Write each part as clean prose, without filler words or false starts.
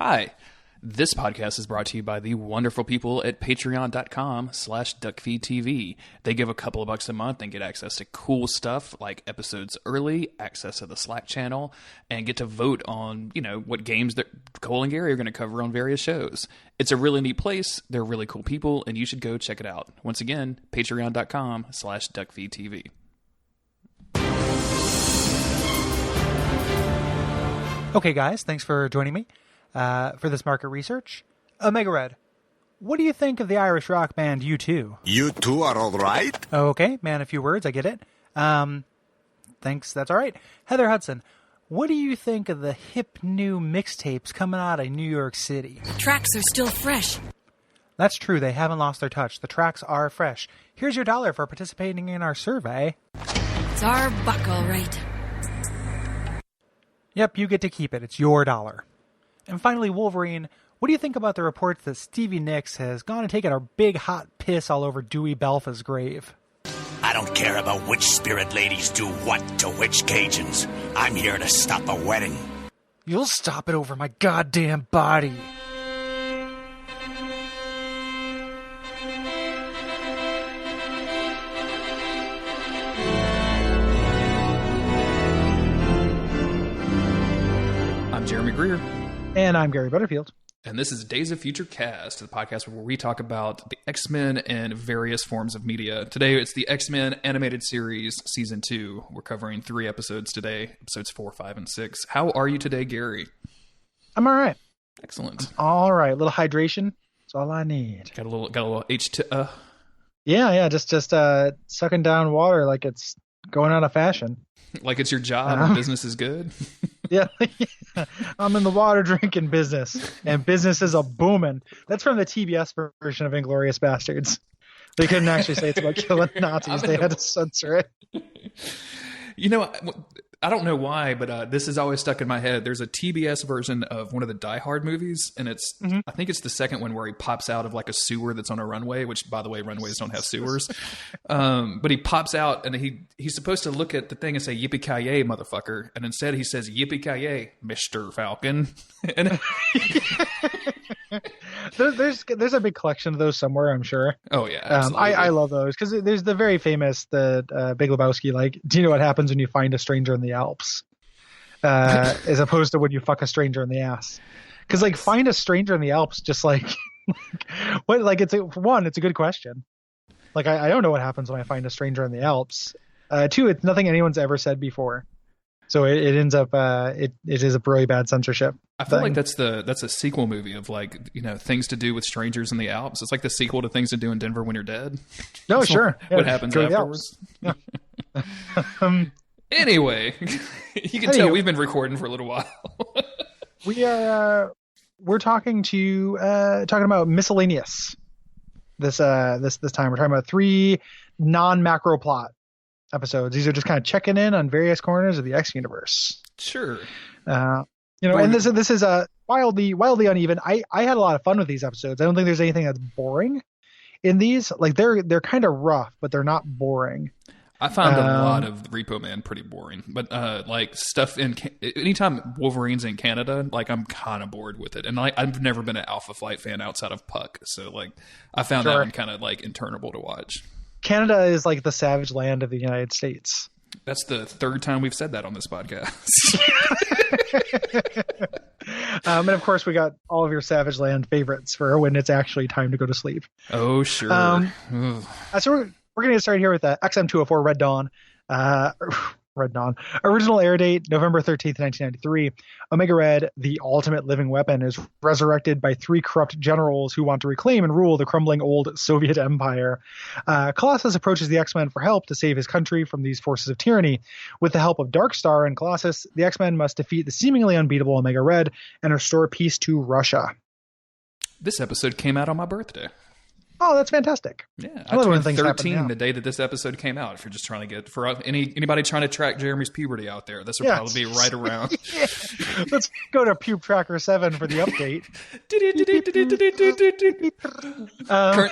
Hi. This podcast is brought to you by the wonderful people at patreon.com/Duckfeed.tv. They give a couple of bucks a month and get access to cool stuff like episodes early, access to the Slack channel, and get to vote on, what games that Cole and Gary are going to cover on various shows. It's a really neat place. They're really cool people, and you should go check it out. Once again, patreon.com/Duckfeed.tv. Okay, guys, thanks for joining me for this market research. Omega Red, what do you think of the Irish rock band U2? U2 are all right? Okay, man, a few words, I get it. Thanks, that's all right. Heather Hudson, what do you think of the hip new mixtapes coming out of New York City? The tracks are still fresh. That's true, they haven't lost their touch. The tracks are fresh. Here's your $1 for participating in our survey. It's our buck, all right. Yep, you get to keep it. It's your $1. And finally, Wolverine, what do you think about the reports that Stevie Nicks has gone and taken a big hot piss all over Dewey Belfa's grave? I don't care about which spirit ladies do what to which Cajuns. I'm here to stop a wedding. You'll stop it over my goddamn body. I'm Jeremy Greer. And I'm Gary Butterfield. And this is Days of Future Cast, the podcast where we talk about the X-Men and various forms of media. Today, it's the X-Men Animated Series Season 2. We're covering 3 episodes today, episodes 4, 5, and 6. How are you today, Gary? I'm all right. Excellent. All right. A little hydration. That's all I need. Got a little H2. Yeah. Just sucking down water like it's going out of fashion. Like it's your job and business is good? Yeah. I'm in the water drinking business, and business is a booming. That's from the TBS version of Inglourious Bastards. They couldn't actually say it's about killing Nazis. They had to censor it. I don't know why, but this is always stuck in my head. There's a TBS version of one of the Die Hard movies, and it's I think it's the second one where he pops out of like a sewer that's on a runway, which, by the way, runways don't have sewers. But he pops out, and he's supposed to look at the thing and say, "Yippee-ki-yay, motherfucker," and instead he says, "Yippee-ki-yay, Mr. Falcon." And there's a big collection of those somewhere, I'm sure. Oh yeah, I love those because there's the very famous Big Lebowski. Like, do you know what happens when you find a stranger in the Alps, as opposed to when you fuck a stranger in the ass? Because like, find a stranger in the Alps, just like what? Like, it's a good question. Like, I don't know what happens when I find a stranger in the Alps. 2, it's nothing anyone's ever said before. So it ends up it is a really bad censorship. I feel like that's a sequel movie of like, Things to Do with Strangers in the Alps. It's like the sequel to Things to Do in Denver When You're Dead. No, sure. What happens afterwards? Yeah. Anyway, you can tell we've been recording for a little while. We're talking about miscellaneous. This time we're talking about 3 non-macro plot episodes. These are just kind of checking in on various corners of the X universe. Sure. And this is wildly uneven. I had a lot of fun with these episodes. I don't think there's anything that's boring in these. Like, they're kind of rough, but they're not boring. I found a lot of Repo Man pretty boring, but like stuff anytime Wolverine's in Canada, like I'm kind of bored with it. And I've never been an Alpha Flight fan outside of Puck, so like I found that one kind of like internable to watch. Canada is like the savage land of the United States. That's the 3rd time we've said that on this podcast. And of course, we got all of your Savage Land favorites for when it's actually time to go to sleep. Oh, sure. So we're going to get started here with XM204 Red Dawn. Red Dawn. Original air date, November 13th, 1993. Omega Red, the ultimate living weapon, is resurrected by 3 corrupt generals who want to reclaim and rule the crumbling old Soviet empire. Colossus approaches the X-Men for help to save his country from these forces of tyranny. With the help of Darkstar and Colossus, the X-Men must defeat the seemingly unbeatable Omega Red and restore peace to Russia. This episode came out on my birthday. Oh, that's fantastic. Yeah, I turned 13 the day that this episode came out. If you're just trying to get, for anybody trying to track Jeremy's puberty out there, this would probably be right around. Let's go to Pube Tracker 7 for the update.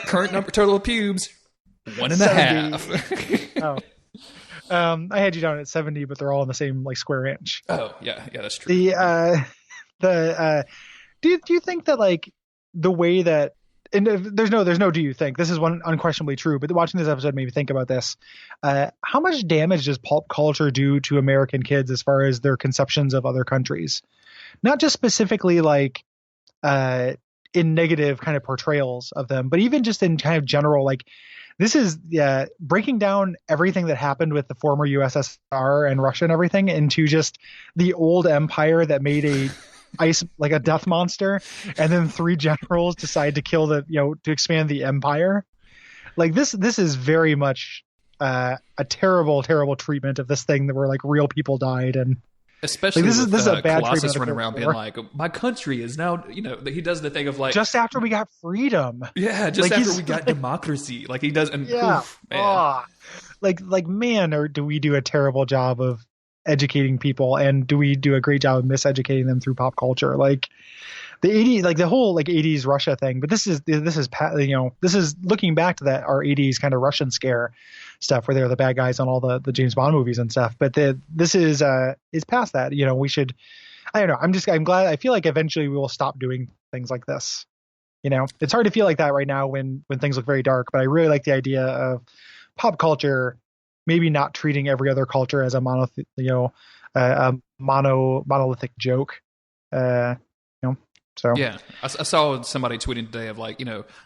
Current number total of pubes, 1.5. I had you down at 70, but they're all in the same like square inch. Oh yeah, that's true. do you think that like the way that, and there's no do you think, this is one unquestionably true, but watching this episode made me think about this. How much damage does pulp culture do to American kids as far as their conceptions of other countries? Not just specifically like in negative kind of portrayals of them, but even just in kind of general, like this is breaking down everything that happened with the former USSR and Russia and everything into just the old empire that made a death monster, and then 3 generals decide to kill to expand the empire. Like this is very much a terrible treatment of this thing that where like real people died. And especially like, this is a bad Colossus treatment running around being like, my country is now, he does the thing of like, just after we got freedom. Yeah, just like after we got democracy. Like he does, and oof, man. Man, or do we do a terrible job of educating people, and do we do a great job of miseducating them through pop culture? Like the 80s, like the whole like 80s Russia thing. But this is looking back to that our 80s kind of Russian scare stuff where they're the bad guys on all the James Bond movies and stuff. But this is past that. We should, I don't know. I'm glad. I feel like eventually we will stop doing things like this. It's hard to feel like that right now when things look very dark, but I really like the idea of pop culture maybe not treating every other culture as a monolithic joke. So yeah, I saw somebody tweeting today of like,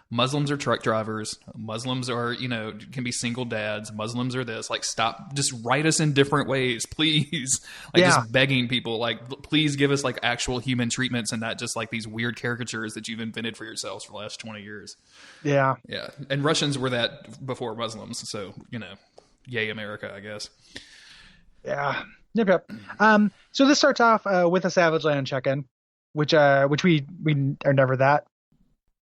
Muslims are truck drivers, Muslims are, can be single dads, Muslims are this, like, stop, just write us in different ways, please. Like just begging people, like, please give us like actual human treatments and not just like these weird caricatures that you've invented for yourselves for the last 20 years. Yeah. Yeah. And Russians were that before Muslims. So, yay America, I guess. Yeah. Yep. So this starts off with a Savage Land check-in, which we are never that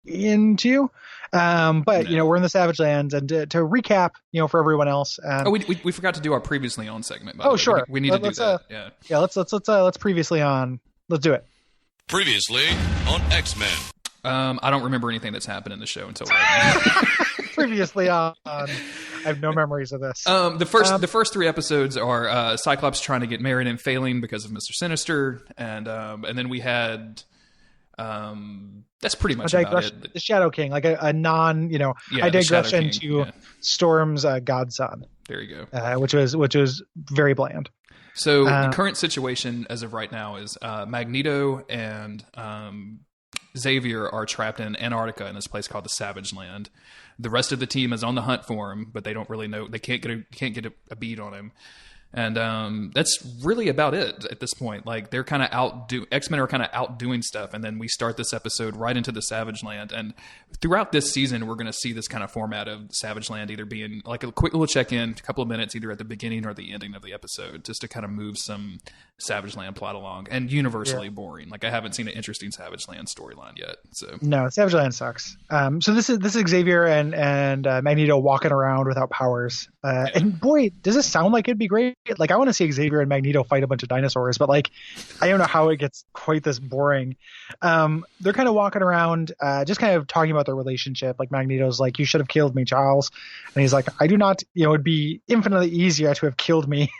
into. But we're in the Savage Lands, and to recap, for everyone else. We forgot to do our previously on segment. Sure. We need to do that. Yeah. Let's previously on. Let's do it. Previously on X-Men. I don't remember anything that's happened in the show until right now. Previously on. I have no memories of this. The first 3 episodes are Cyclops trying to get married and failing because of Mr. Sinister, and then we had that's pretty much about it. The Shadow King, like a non, I digress into Storm's godson. There you go. Which was very bland. So the current situation as of right now is Magneto and Xavier are trapped in Antarctica in this place called the Savage Land. The rest of the team is on the hunt for him, but they don't really know. They can't get a bead on him, and that's really about it at this point. Like they're kind of X-Men are kind of outdoing stuff, and then we start this episode right into the Savage Land. And throughout this season, we're going to see this kind of format of Savage Land either being like a quick little check-in, a couple of minutes, either at the beginning or the ending of the episode, just to kind of move some Savage Land plot along. And universally boring. Like I haven't seen an interesting Savage Land storyline yet. So no, Savage Land sucks. So this is Xavier and Magneto walking around without powers. And boy, does this sound like it'd be great? Like I want to see Xavier and Magneto fight a bunch of dinosaurs, but like I don't know how it gets quite this boring. They're kind of walking around, just kind of talking about their relationship. Like Magneto's like, "You should have killed me, Charles," and he's like, "I do not. It'd be infinitely easier to have killed me."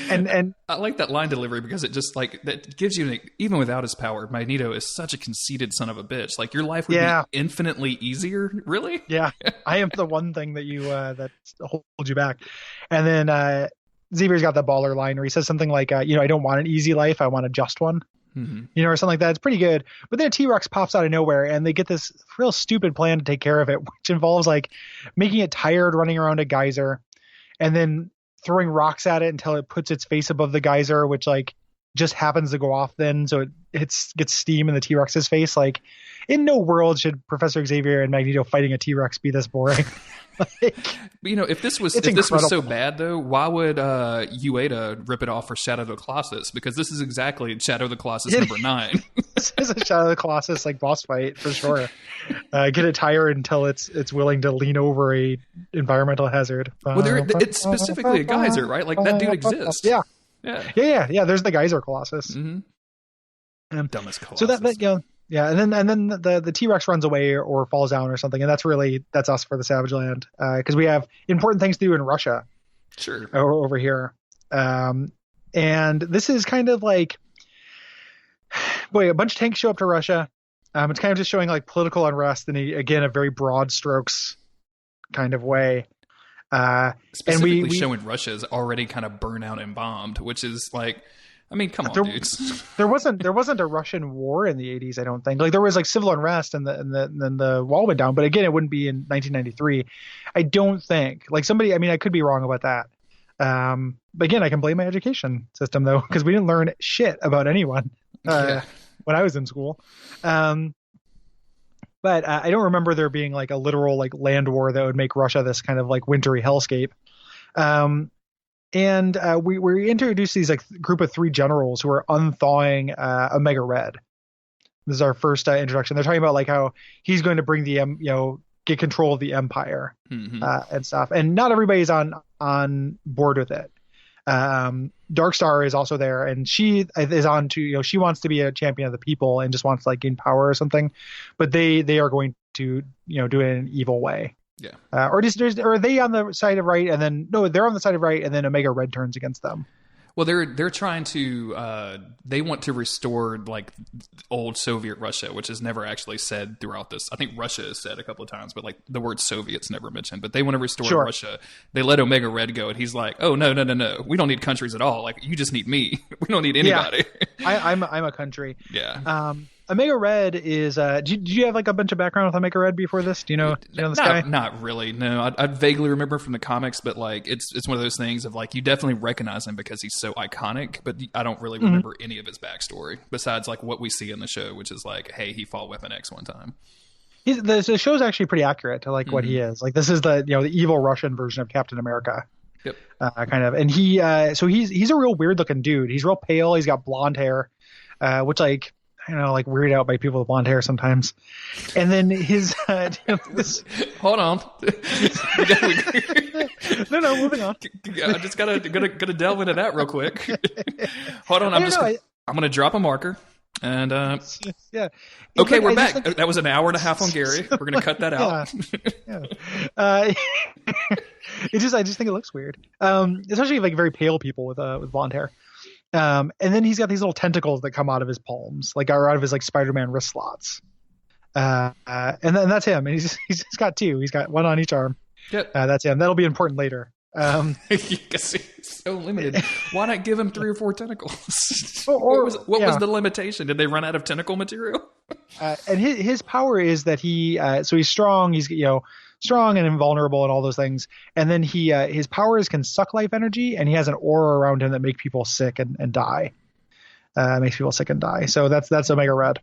And I like that line delivery because it just like that gives you even without his power, Magneto is such a conceited son of a bitch. Like your life would be infinitely easier. Really? Yeah, I am the one thing that you that holds you back. And then Xavier's got the baller line where he says something like, I don't want an easy life, I want a just one. Mm-hmm. Or something like that. It's pretty good. But then a T-Rex pops out of nowhere, and they get this real stupid plan to take care of it, which involves like making it tired running around a geyser, and then throwing rocks at it until it puts its face above the geyser, which like just happens to go off then, so it gets steam in the T-Rex's face. Like, in no world should Professor Xavier and Magneto fighting a T-Rex be this boring. If this was so bad though, why would Ueda rip it off for Shadow of the Colossus? Because this is exactly Shadow of the Colossus number 9. This is a Shadow of the Colossus like boss fight for sure. Get it tired until it's willing to lean over a environmental hazard. Well, it's specifically a geyser, right? Like that dude exists. Yeah. There's the geyser Colossus. Mm-hmm. Dumbest Colossus. So that yeah, and then the T-Rex runs away or falls down or something, and that's us for the Savage Land, because we have important things to do in Russia. Sure. Over here, and this is kind of like boy, a bunch of tanks show up to Russia. It's kind of just showing like political unrest in a very broad strokes kind of way. Specifically and we showing Russia is already kind of burnt out and bombed, which is like, I mean, come on, dudes. There wasn't a Russian war in the 80s, I don't think. Like there was like civil unrest and then the wall went down, but again, it wouldn't be in 1993. I don't think. Like somebody, I mean, I could be wrong about that. But again, I can blame my education system though, because we didn't learn shit about anyone when I was in school. But I don't remember there being like a literal like land war that would make Russia this kind of like wintry hellscape. And we introduced these like group of 3 generals who are unthawing Omega Red. This is our first introduction. They're talking about like how he's going to bring the get control of the empire and stuff. And not everybody's on board with it. Darkstar is also there, and she is on to she wants to be a champion of the people and just wants to like gain power or something. But they are going to do it in an evil way. Yeah. Or are they on the side of right, and then they're on the side of right, and then Omega Red turns against them. Well, they're trying to they want to restore like old Soviet Russia, which is never actually said throughout this. I think Russia is said a couple of times, but like the word Soviet's never mentioned. But they want to restore Russia. They let Omega Red go, and he's like, "Oh no, we don't need countries at all. Like you just need me. We don't need anybody." Yeah. I'm a country. Yeah. Omega Red is. Did you have like a bunch of background with Omega Red before this? Do you know this guy? Not really. No, I vaguely remember from the comics, but like it's one of those things of like you definitely recognize him because he's so iconic, but I don't really remember any of his backstory besides like what we see in the show, which is like, hey, he fought Weapon X one time. The show's actually pretty accurate to like what he is. Like this is the the evil Russian version of Captain America. Yep. Kind of, and he's a real weird looking dude. He's real pale. He's got blonde hair, which like. I don't know, like weirded out by people with blonde hair sometimes. And then his hold on. No, moving on. I just gotta delve into that real quick. Hold on, I'm gonna drop a marker. And yeah. Okay, we're back. That was an hour and a half on Gary. We're gonna cut that out. Yeah. I just think it looks weird. Especially like very pale people with blonde hair. And then he's got these little tentacles that come out of his palms, like are out of his like Spider-Man wrist slots. And then that's him. And he's just got 2. He's got 1 on each arm. Yep. That's him. That'll be important later. He's so limited. Why not give him 3 or 4 tentacles? What was the limitation? Did they run out of tentacle material? And his power is that so he's strong. He's strong and invulnerable and all those things. And then his powers can suck life energy, and he has an aura around him that makes people sick and die. Makes people sick and die. So that's Omega Red.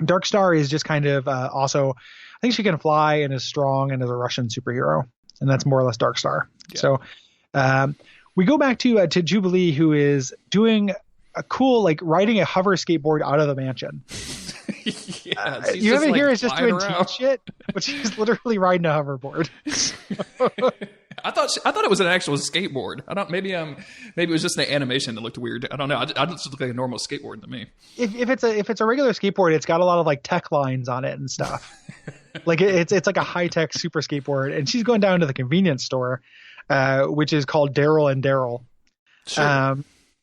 Darkstar is just kind of also, I think she can fly and is strong and is a Russian superhero, and that's more or less Darkstar. Yeah. So we go back to Jubilee, who is doing a cool like riding a hover skateboard out of the mansion. Yeah, you have it here is just doing teen shit, but she's literally riding a hoverboard. I thought it was an actual skateboard. Maybe it was just an animation that looked weird. I don't know. I just look like a normal skateboard to me. If it's a regular skateboard, it's got a lot of like tech lines on it and stuff. Like it's like a high tech super skateboard, and she's going down to the convenience store, which is called Daryl and Daryl,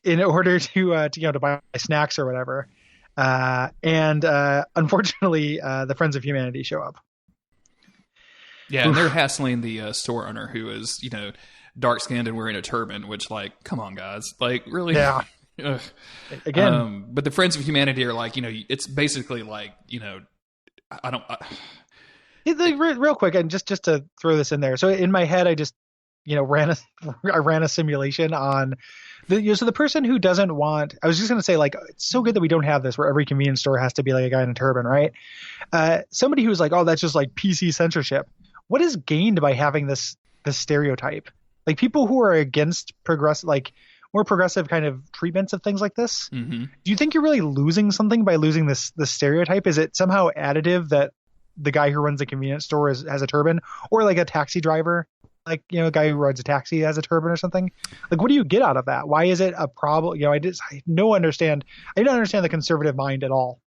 in order to buy snacks or whatever. And unfortunately, the Friends of Humanity show up. Yeah, and they're hassling the store owner, who is, dark skinned and wearing a turban, which, like, come on, guys. Like, really? Yeah. Again. But the Friends of Humanity are like, it's basically like, real quick, and just to throw this in there. So in my head, I just, ran a simulation on so the person who doesn't want, I was just going to say, like, it's so good that we don't have this where every convenience store has to be like a guy in a turban, right? Somebody who's like, oh, that's just like PC censorship. What is gained by having this stereotype? Like, people who are against more progressive kind of treatments of things like this. Mm-hmm. Do you think you're really losing something by losing this stereotype? Is it somehow additive that the guy who runs a convenience store has a turban, or like a taxi driver? Like, a guy who rides a taxi has a turban or something. Like, what do you get out of that? Why is it a problem? I didn't understand the conservative mind at all.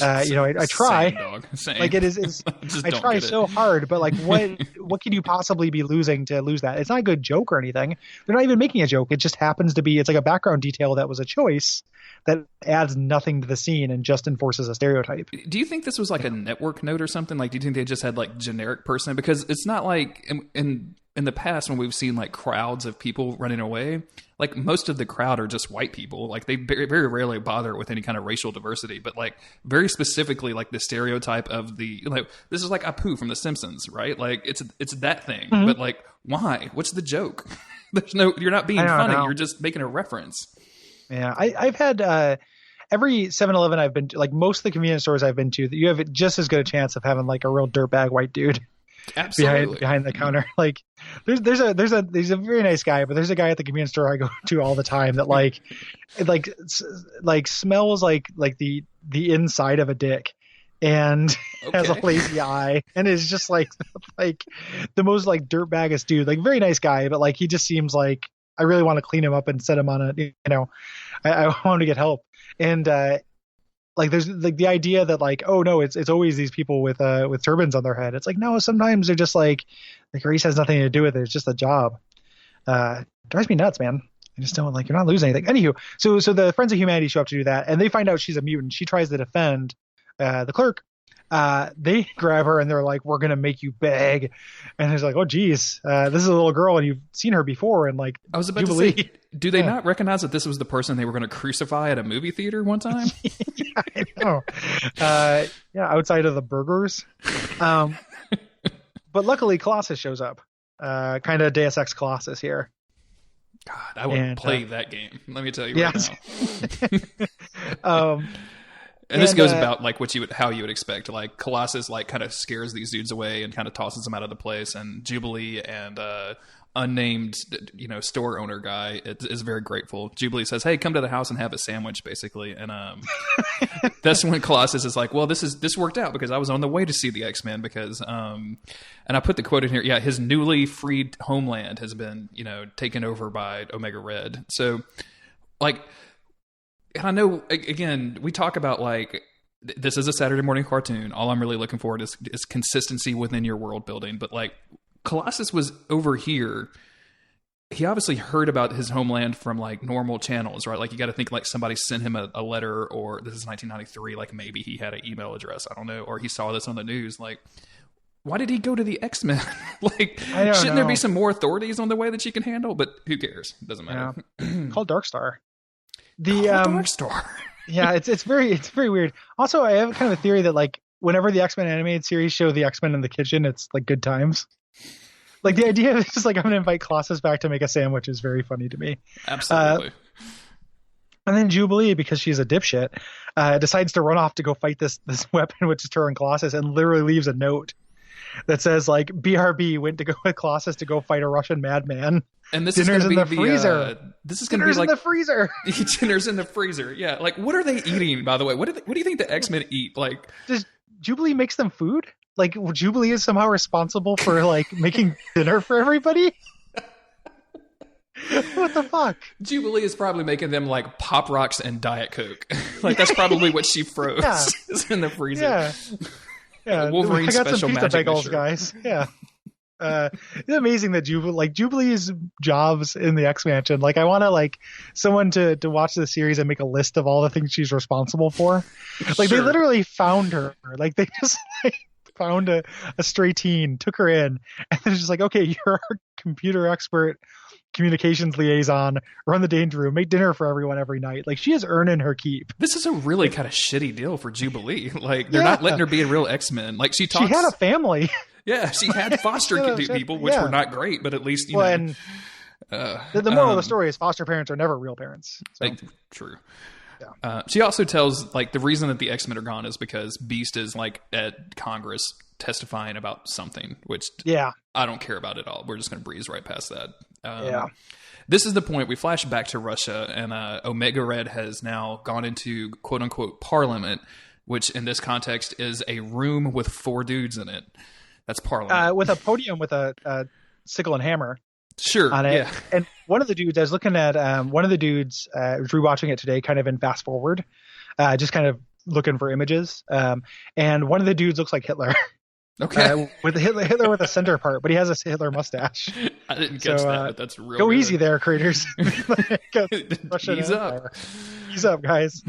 I try. Same, dog. Same. Like it is I try so hard, but like what can you possibly be losing to lose that? It's not a good joke or anything. They're not even making a joke. It just happens to be, it's like a background detail that was a choice that adds nothing to the scene and just enforces a stereotype. Do you think this was like a network note or something? Like, do you think they just had like generic person? Because it's not like in the past when we've seen like crowds of people running away, like most of the crowd are just white people. Like they very, very rarely bother with any kind of racial diversity, but like very specifically like the stereotype of the, like, this is like Apu from The Simpsons, right? Like it's that thing, but like, why? What's the joke? You're not being funny. You're just making a reference. Yeah. I've had, every 7-Eleven I've been to, like most of the convenience stores I've been to, you have just as good a chance of having like a real dirtbag white dude. Absolutely. Behind the counter. Like there's a very nice guy, but there's a guy at the convenience store I go to all the time that like smells like the inside of a dick and has a lazy eye and is just like the most like dirtbaggest dude. Like very nice guy, but like he just seems like I really want to clean him up and set him on a, I want him to get help. And like there's like the idea that like, oh no, it's always these people with turbans on their head. It's like, no, sometimes they're just like race has nothing to do with it. It's just a job. Drives me nuts, man. I just don't like, you're not losing anything. Anywho, so the Friends of Humanity show up to do that, and they find out she's a mutant. She tries to defend the clerk. They grab her and they're like, we're gonna make you beg. And it's like, oh geez, this is a little girl and you've seen her before. And like, I was about to say, do they not recognize that this was the person they were going to crucify at a movie theater one time? Yeah, I know. Outside of the burgers. But luckily Colossus shows up, kind of Deus Ex Colossus here. God, I would play that game. Let me tell you right now. And this goes about like how you would expect. Like Colossus like kind of scares these dudes away and kind of tosses them out of the place. And Jubilee and unnamed store owner guy is very grateful. Jubilee says, "Hey, come to the house and have a sandwich," basically. And that's when Colossus is like, "Well, this worked out because I was on the way to see the X-Men because and I put the quote in here. Yeah, his newly freed homeland has been taken over by Omega Red. So like." And I know, again, we talk about like, this is a Saturday morning cartoon. All I'm really looking for is consistency within your world building. But like Colossus was over here. He obviously heard about his homeland from like normal channels, right? Like you got to think like somebody sent him a letter, or this is 1993. Like maybe he had an email address. I don't know. Or he saw this on the news. Like, why did he go to the X-Men? Like, shouldn't there be some more authorities on the way that you can handle? But who cares? It doesn't matter. Yeah. Called Darkstar. Dark Star. Yeah, it's very weird. Also, I have kind of a theory that like whenever the X-Men animated series show the X-Men in the kitchen, it's like good times. Like the idea is just like I'm gonna invite Colossus back to make a sandwich is very funny to me. Absolutely. And then Jubilee, because she's a dipshit, decides to run off to go fight this weapon, which is her and Colossus, and literally leaves a note that says like BRB went to go with Colossus to go fight a Russian madman. And this dinner's is going to be in the freezer. This is going to be like in the freezer. Dinner's in the freezer. Yeah, like what are they eating? By the way, what do you think the X-Men eat? Like, does Jubilee makes them food? Like Jubilee is somehow responsible for like making dinner for everybody? What the fuck? Jubilee is probably making them like Pop Rocks and Diet Coke. Like that's probably what she froze is in the freezer. Yeah. Wolverine I got special some pizza magic bagels, mixture. Guys. Yeah. It's amazing that Jubilee's jobs in the X-Mansion. Like I want to like someone to watch the series and make a list of all the things she's responsible for. Like they literally found her. Like they just found a stray teen, took her in, and they're just like, okay, you're our computer expert, communications liaison, run the danger room, make dinner for everyone every night. Like she is earning her keep. This is a really kind of shitty deal for Jubilee. Like they're not letting her be a real X-Men. Like she had a family. Yeah, she had foster people, which were not great, but at least you know. And the moral of the story is foster parents are never real parents. So. True. Yeah. She also tells like the reason that the X-Men are gone is because Beast is like at Congress testifying about something, which I don't care about at all. We're just going to breeze right past that. This is the point. We flash back to Russia, and Omega Red has now gone into quote unquote Parliament, which in this context is a room with 4 dudes in it. That's Parliament. With a podium with a sickle and hammer. Sure. On it. Yeah. And one of the dudes, I was looking at one of the dudes, was rewatching it today, kind of in fast forward, just kind of looking for images. And one of the dudes looks like Hitler. Okay. With Hitler with a center part, but he has a Hitler mustache. I didn't catch that, but that's real Go good. easy there, creators. Ease up. Ease up, guys.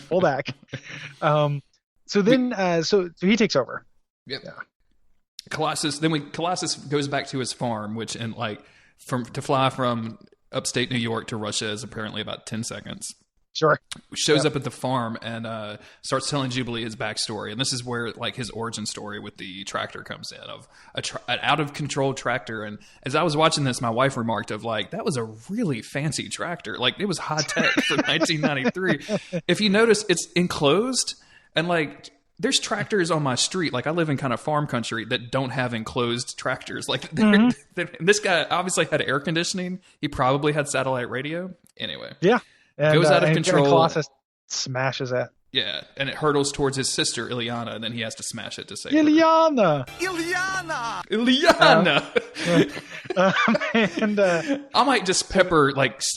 Pull back. So he takes over. Yep. Yeah. Colossus goes back to his farm, which to fly from upstate New York to Russia is apparently about 10 seconds. Sure. Shows up at the farm and starts telling Jubilee his backstory, and this is where his origin story with the tractor comes in, of an out of control tractor. And as I was watching this, my wife remarked that was a really fancy tractor, it was high tech for 1993. If you notice, it's enclosed, and there's tractors on my street. I live in kind of farm country that don't have enclosed tractors. This guy obviously had air conditioning. He probably had satellite radio. Anyway. Yeah. And, goes out of control. And Colossus smashes it. Yeah, and it hurtles towards his sister, ILLYANA, and then he has to smash it to save ILLYANA! ILLYANA! ILLYANA! And I might just pepper,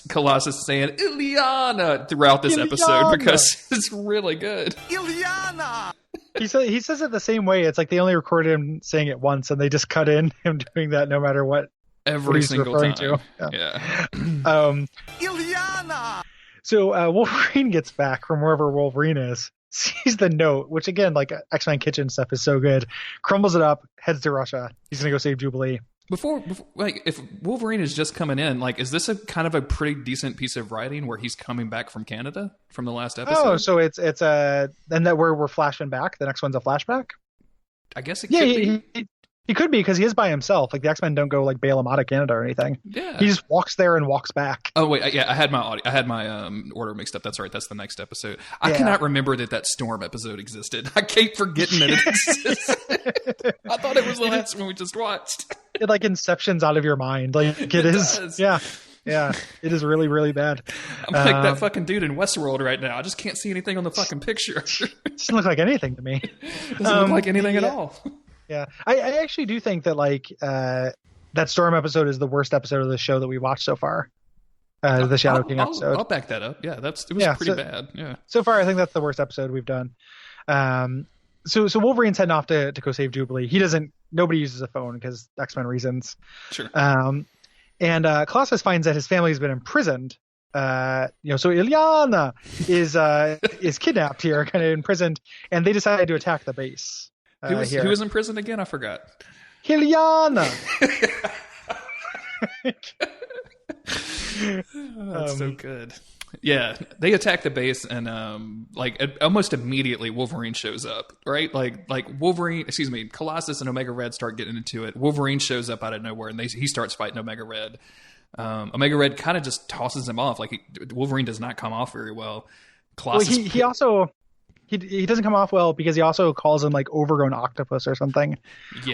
Colossus saying ILLYANA throughout this episode, because it's really good. ILLYANA! He says it the same way. It's they only recorded him saying it once, and they just cut in him doing that no matter what. Every single time. Yeah. ILLYANA! So Wolverine gets back from wherever Wolverine is, sees the note, which again, X-Men Kitchen stuff is so good, crumbles it up, heads to Russia. He's going to go save Jubilee. Before, if Wolverine is just coming in, is this a kind of a pretty decent piece of writing where he's coming back from Canada from the last episode? Oh, so it's then that we're flashing back. The next one's a flashback? I guess it could be. He could be, because he is by himself. The X-Men don't go bail him out of Canada or anything. Yeah, he just walks there and walks back. Oh wait, yeah, I had my order mixed up. That's right. That's the next episode. I cannot remember that Storm episode existed. I keep forgetting that it exists. I thought it was the last one we just watched. It inceptions out of your mind. It is. Does. Yeah. It is really, really bad. I'm like that fucking dude in Westworld right now. I just can't see anything on the fucking picture. It doesn't look like anything to me. Doesn't look like anything at all. Yeah, I actually do think that that Storm episode is the worst episode of the show that we watched so far. The Shadow King episode. I'll back that up. Yeah, it was pretty bad. Yeah. So far, I think that's the worst episode we've done. So Wolverine's heading off to go save Jubilee. Nobody uses a phone because X-Men reasons. Sure. And Colossus finds that his family has been imprisoned. So ILLYANA is kidnapped here, kind of imprisoned, and they decided to attack the base. Who was in prison again? I forgot. ILLYANA. That's so good. Yeah, they attack the base, and almost immediately Wolverine shows up. Right, Colossus and Omega Red start getting into it. Wolverine shows up out of nowhere, and he starts fighting Omega Red. Omega Red kind of just tosses him off. Wolverine does not come off very well. Colossus. Well, he also. He doesn't come off well because he also calls him overgrown octopus or something,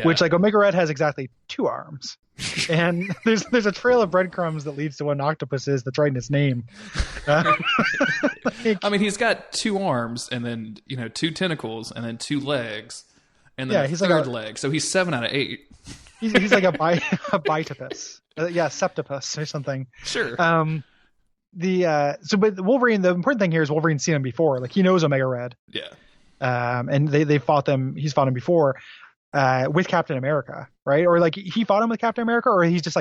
which Omega Red has exactly 2 arms, and there's a trail of breadcrumbs that leads to what an octopus is that's right in his name. He's got 2 arms and then 2 tentacles and then 2 legs and then he's a third leg, so he's 7 out of 8. He's like a bitopus, septopus or something. Sure. But Wolverine, the important thing here is Wolverine's seen him before. He knows Omega Red. Yeah. And they fought them. He's fought him before, with Captain America, right? Or he fought him with Captain America, or he's just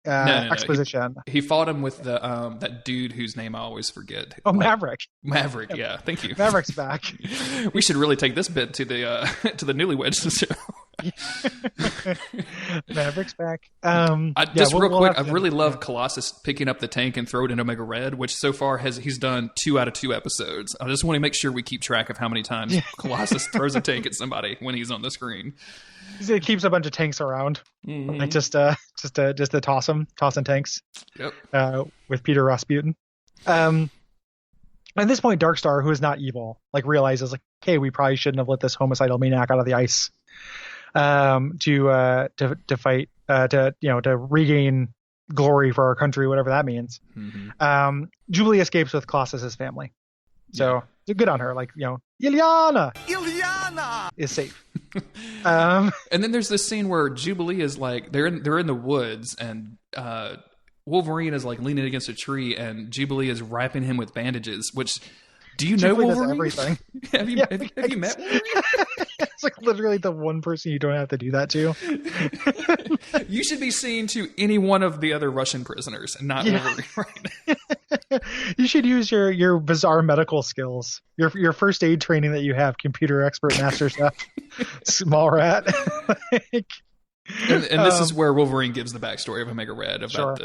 exposition. He fought him with the that dude whose name I always forget. Oh, Maverick. Maverick. Yeah. Thank you. Maverick's back. We should really take this bit to the Newlyweds show. Maverick's back. Real quick, I really love Colossus picking up the tank and throw it in Omega Red, which so far he's done 2 out of 2 episodes. I just want to make sure we keep track of how many times Colossus throws a tank at somebody when he's on the screen. He keeps a bunch of tanks around, just to tossing tanks. Yep. With Peter Rasputin. At this point, Darkstar, who is not evil, realizes okay, we probably shouldn't have let this homicidal maniac out of the ice. To fight, to regain glory for our country, whatever that means. Mm-hmm. Jubilee escapes with Colossus's family. So good on her. ILLYANA is safe. And then there's this scene where Jubilee is they're in the woods, and Wolverine is leaning against a tree, and Jubilee is wrapping him with bandages, which Do you know Does Wolverine? everything. have you met Wolverine? It's like literally the one person you don't have to do that to. You should be seen to any one of the other Russian prisoners, and not Wolverine right now. You should use your bizarre medical skills, your first aid training that you have, computer expert, master chef, small rat. And this is where Wolverine gives the backstory of Omega Red about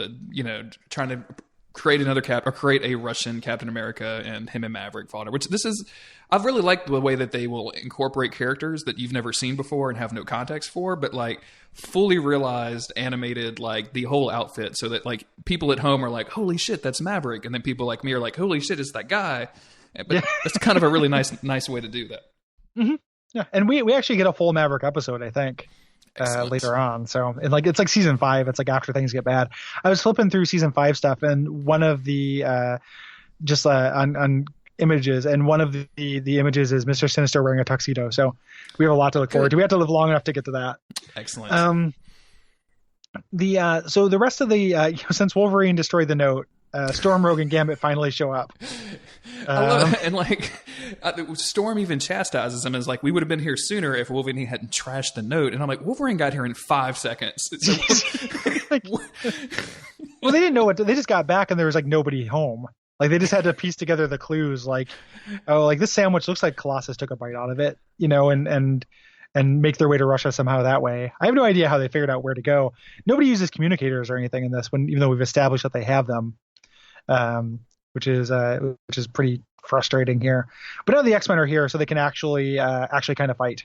trying to create create a Russian Captain America, and him and Maverick fought. Which I've really liked the way that they will incorporate characters that you've never seen before and have no context for, but like fully realized, animated, like the whole outfit, so that like people at home are like, holy shit, that's Maverick, and then people like me are like, holy shit, it's that guy. But that's kind of a really nice way to do that. Mm-hmm. Yeah, and we actually get a full Maverick episode, I think. Later on, so it's like season 5. It's like after things get bad. I was flipping through season 5 stuff, and one of the on images, and one of the images is Mr. Sinister wearing a tuxedo. So we have a lot to look forward to. We have to live long enough to get to that. Excellent. So the rest of the since Wolverine destroyed the note, Storm, Rogue, and Gambit finally show up. I love it. And like Storm even chastises him, as like, we would have been here sooner if Wolverine hadn't trashed the note. And I'm like, Wolverine got here in 5 seconds. So, well, they didn't know they just got back and there was like nobody home. Like they just had to piece together the clues. Like, oh, like this sandwich looks like Colossus took a bite out of it, and make their way to Russia somehow that way. I have no idea how they figured out where to go. Nobody uses communicators or anything in this, even though we've established that they have them. Which is pretty frustrating here. But now the X-Men are here, so they can actually kind of fight.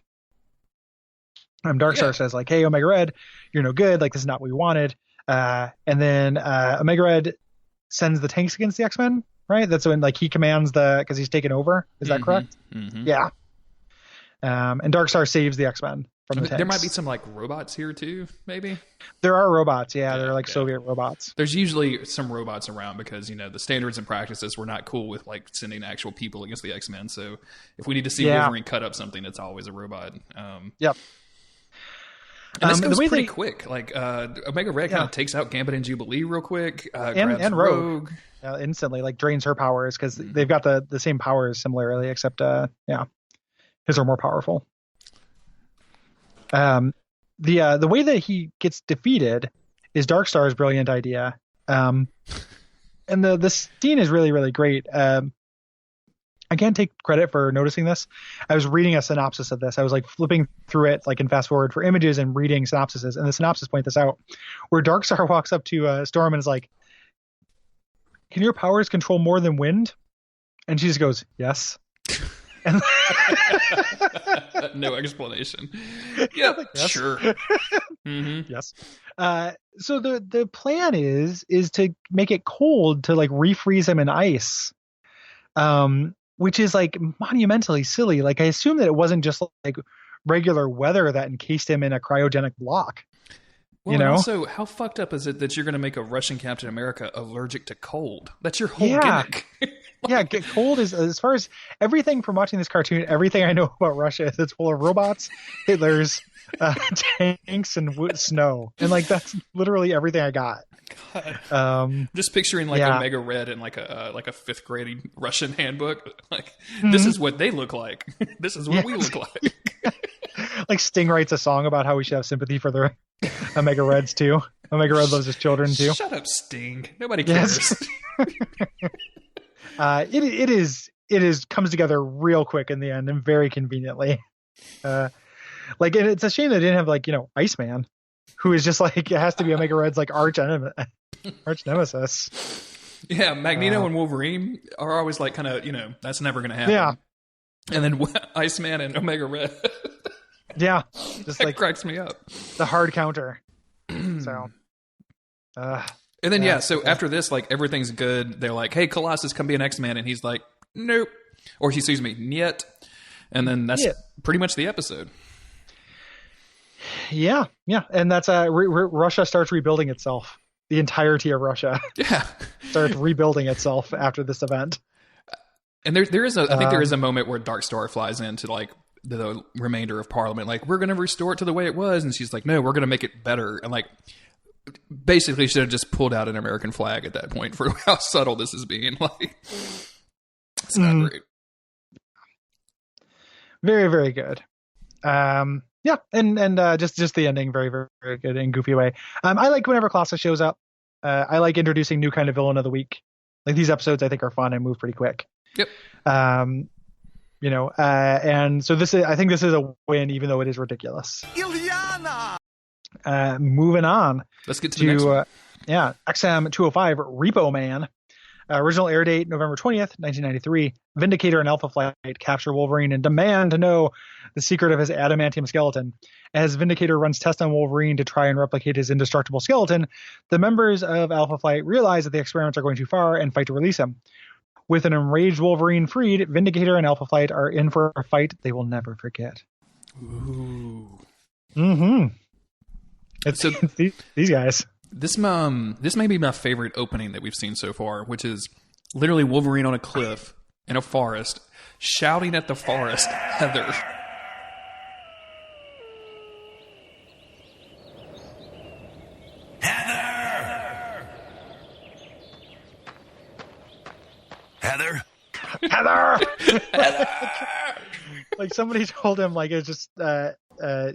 Darkstar says like, "Hey, Omega Red, you're no good. Like this is not what we wanted." And then Omega Red sends the tanks against the X-Men. Right? That's when like he commands because he's taken over. Is that correct? Mm-hmm. Yeah. And Darkstar saves the X-Men from the tanks. There might be some like robots here too, maybe. There are robots, yeah. They're like Soviet robots. There's usually some robots around because the standards and practices were not cool with like sending actual people against the X-Men. So if we need to see Wolverine cut up something, it's always a robot. Yep. And this goes pretty quick. Like Omega Red kind of takes out Gambit and Jubilee real quick, grabs Rogue. Instantly, like drains her powers because they've got the same powers similarly, except his are more powerful. The way that he gets defeated is Darkstar's brilliant idea. And the scene is really, really great. I can't take credit for noticing this. I was reading a synopsis of this. I was like flipping through it, like in fast forward for images and reading synopsises. And the synopsis point this out, where Darkstar walks up to Storm and is like, "Can your powers control more than wind?" And she just goes, "Yes." And no explanation. Yeah, like, yes. Sure. Mm-hmm. Yes. So the plan is to make it cold to like refreeze him in ice, which is like monumentally silly. Like I assume that it wasn't just like regular weather that encased him in a cryogenic block. Well, and also, how fucked up is it that you're going to make a Russian Captain America allergic to cold? That's your whole gimmick. Yeah, cold is, as far as everything from watching this cartoon, everything I know about Russia is it's full of robots, Hitlers, tanks, and snow. And like that's literally everything I got. God. Just picturing like Omega Red in like a 5th grade Russian handbook. Like this is what they look like. This is what we look like. Like Sting writes a song about how we should have sympathy for the Omega Reds too. Omega Red loves his children too. Shut up, Sting. Nobody cares. It comes together real quick in the end and very conveniently. And it's a shame they didn't have like Iceman, who is just like it has to be Omega Red's like arch nemesis. Yeah, Magneto and Wolverine are always like kind of that's never going to happen. Yeah, and then Iceman and Omega Red. Yeah, just that like cracks me up. The hard counter. So. And then so after this, like everything's good. They're like, "Hey, Colossus, come be an X-Man," and he's like, "Nope," or he sees me, "Niet," and then that's pretty much the episode. Yeah, and that's Russia starts rebuilding itself. The entirety of Russia, starts rebuilding itself after this event. And there is I think there is a moment where Darkstar flies into like the remainder of Parliament, like we're going to restore it to the way it was, and she's like, "No, we're going to make it better," and like. Basically, should have just pulled out an American flag at that point for how subtle this is being. Like, it's not great. Very, very good. Yeah, and just the ending, very, very, very good in goofy way. I like whenever Classic shows up. I like introducing new kind of villain of the week. Like these episodes, I think are fun and move pretty quick. Yep. And so I think this is a win, even though it is ridiculous. ILLYANA! Moving on. Let's get to the next one. XM 205, Repo Man. Original air date November 20th, 1993. Vindicator and Alpha Flight capture Wolverine and demand to know the secret of his adamantium skeleton. As Vindicator runs tests on Wolverine to try and replicate his indestructible skeleton, the members of Alpha Flight realize that the experiments are going too far and fight to release him. With an enraged Wolverine freed, Vindicator and Alpha Flight are in for a fight they will never forget. Ooh. Mm-hmm. It's these guys. This may be my favorite opening that we've seen so far, which is literally Wolverine on a cliff in a forest, shouting at the forest, Heather. Heather! Heather? Heather! Heather! Like somebody told him, like, it's just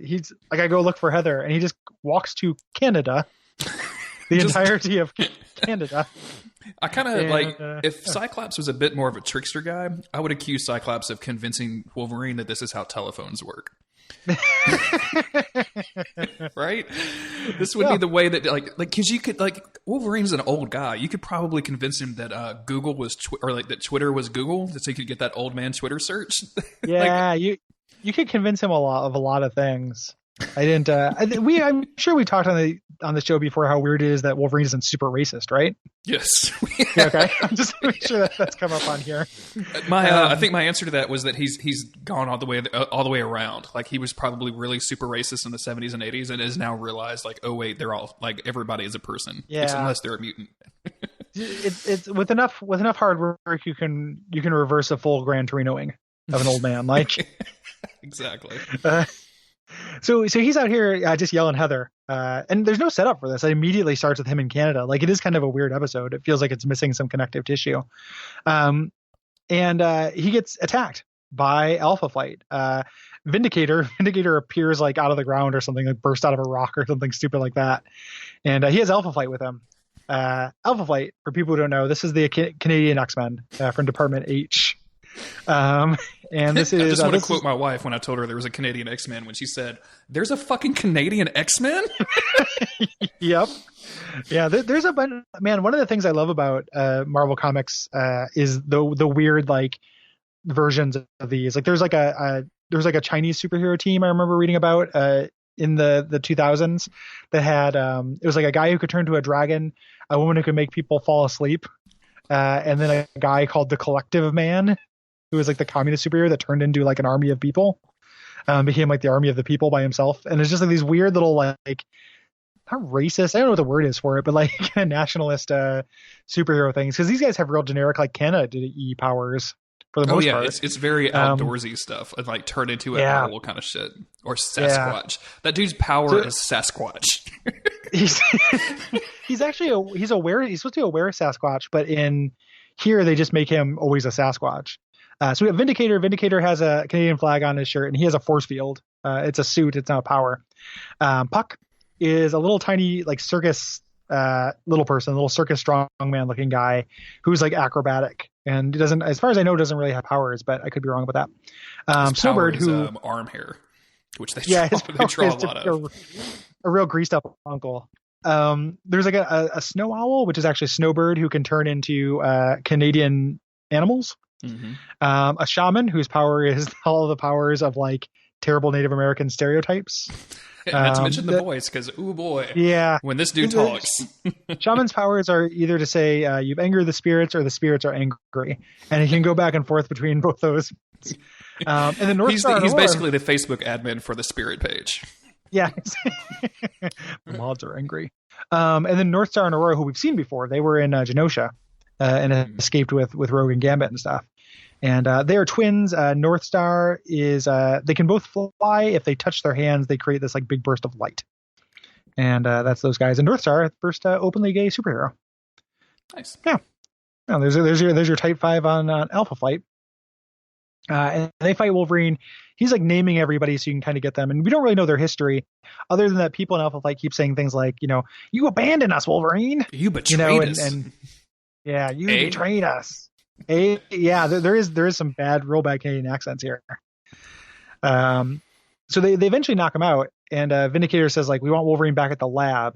he's like, I go look for Heather, and he just walks to Canada. The entirety of Canada. I kind of like, if Cyclops was a bit more of a trickster guy, I would accuse Cyclops of convincing Wolverine that this is how telephones work. Right? This would be the way that, like, because you could, like, Wolverine's an old guy. You could probably convince him that Google was, that Twitter was Google, so you could get that old man Twitter search. Yeah, you could convince him a lot of things. I didn't. I'm sure we talked on the show before how weird it is that Wolverine isn't super racist, right? Yes. Okay. I'm just making sure that's come up on here. I think my answer to that was that he's gone all the way around. Like, he was probably really super racist in the 70s and 80s, and has now realized, like, oh wait, they're all, like, everybody is a person, unless they're a mutant. It's with enough hard work you can reverse a full Gran Torinoing of an old man, like. Exactly. So he's out here just yelling Heather, and there's no setup for this. It immediately starts with him in Canada. Like, it is kind of a weird episode. It feels like it's missing some connective tissue. And he gets attacked by Alpha Flight. Vindicator appears like out of the ground or something, like burst out of a rock or something stupid like that. And he has Alpha Flight with him. Alpha Flight, for people who don't know, this is the Canadian X-Men from Department H. And this is. I just want to quote my wife when I told her there was a Canadian X-Men when she said, "There's a fucking Canadian X-Men." Yep. Yeah. There's a bunch. Man, one of the things I love about Marvel Comics is the weird, like, versions of these. Like, there's like a Chinese superhero team I remember reading about in the 2000s that had it was like a guy who could turn to a dragon, a woman who could make people fall asleep, and then a guy called the Collective Man, who was like the communist superhero that turned into like an army of people, became like the army of the people by himself. And it's just like these weird little, like, not racist, I don't know what the word is for it, but like nationalist superhero things. Because these guys have real generic, like, Canada powers for the most part. It's very outdoorsy stuff, and like turn into an owl kind of shit, or Sasquatch. That dude's power is Sasquatch. he's actually he's supposed to be aware of Sasquatch, but in here they just make him always a Sasquatch. So we have Vindicator. Vindicator has a Canadian flag on his shirt, and he has a force field. It's a suit. It's not power. Puck is a little tiny, like, circus little circus strongman looking guy who's like acrobatic, and doesn't, as far as I know, doesn't really have powers, but I could be wrong about that. Snowbird, who arm hair, which they draw a lot of. A real greased up uncle. There's like a snow owl, which is actually Snowbird, who can turn into Canadian animals. Mm-hmm. A shaman whose power is all the powers of, like, terrible Native American stereotypes. Not to mention the voice, because, ooh boy, yeah, when this dude talks. Shaman's powers are either to say you've angered the spirits, or the spirits are angry, and he can go back and forth between both those. And the North Star he's basically the Facebook admin for the spirit page. Yeah. Mods are angry. And then North Star and Aurora, who we've seen before, they were in Genosha and escaped with Rogue and Gambit and stuff. And they are twins. North Star is they can both fly. If they touch their hands, they create this, like, big burst of light. And that's those guys. And North Star, first openly gay superhero. Nice. Yeah. Now, there's your Type 5 on Alpha Flight. And they fight Wolverine. He's like naming everybody so you can kind of get them. And we don't really know their history other than that people in Alpha Flight keep saying things like, you abandoned us, Wolverine. You betrayed us. And yeah, you betrayed us. There is some real bad Canadian accents here. So they eventually knock him out. And Vindicator says, like, we want Wolverine back at the lab,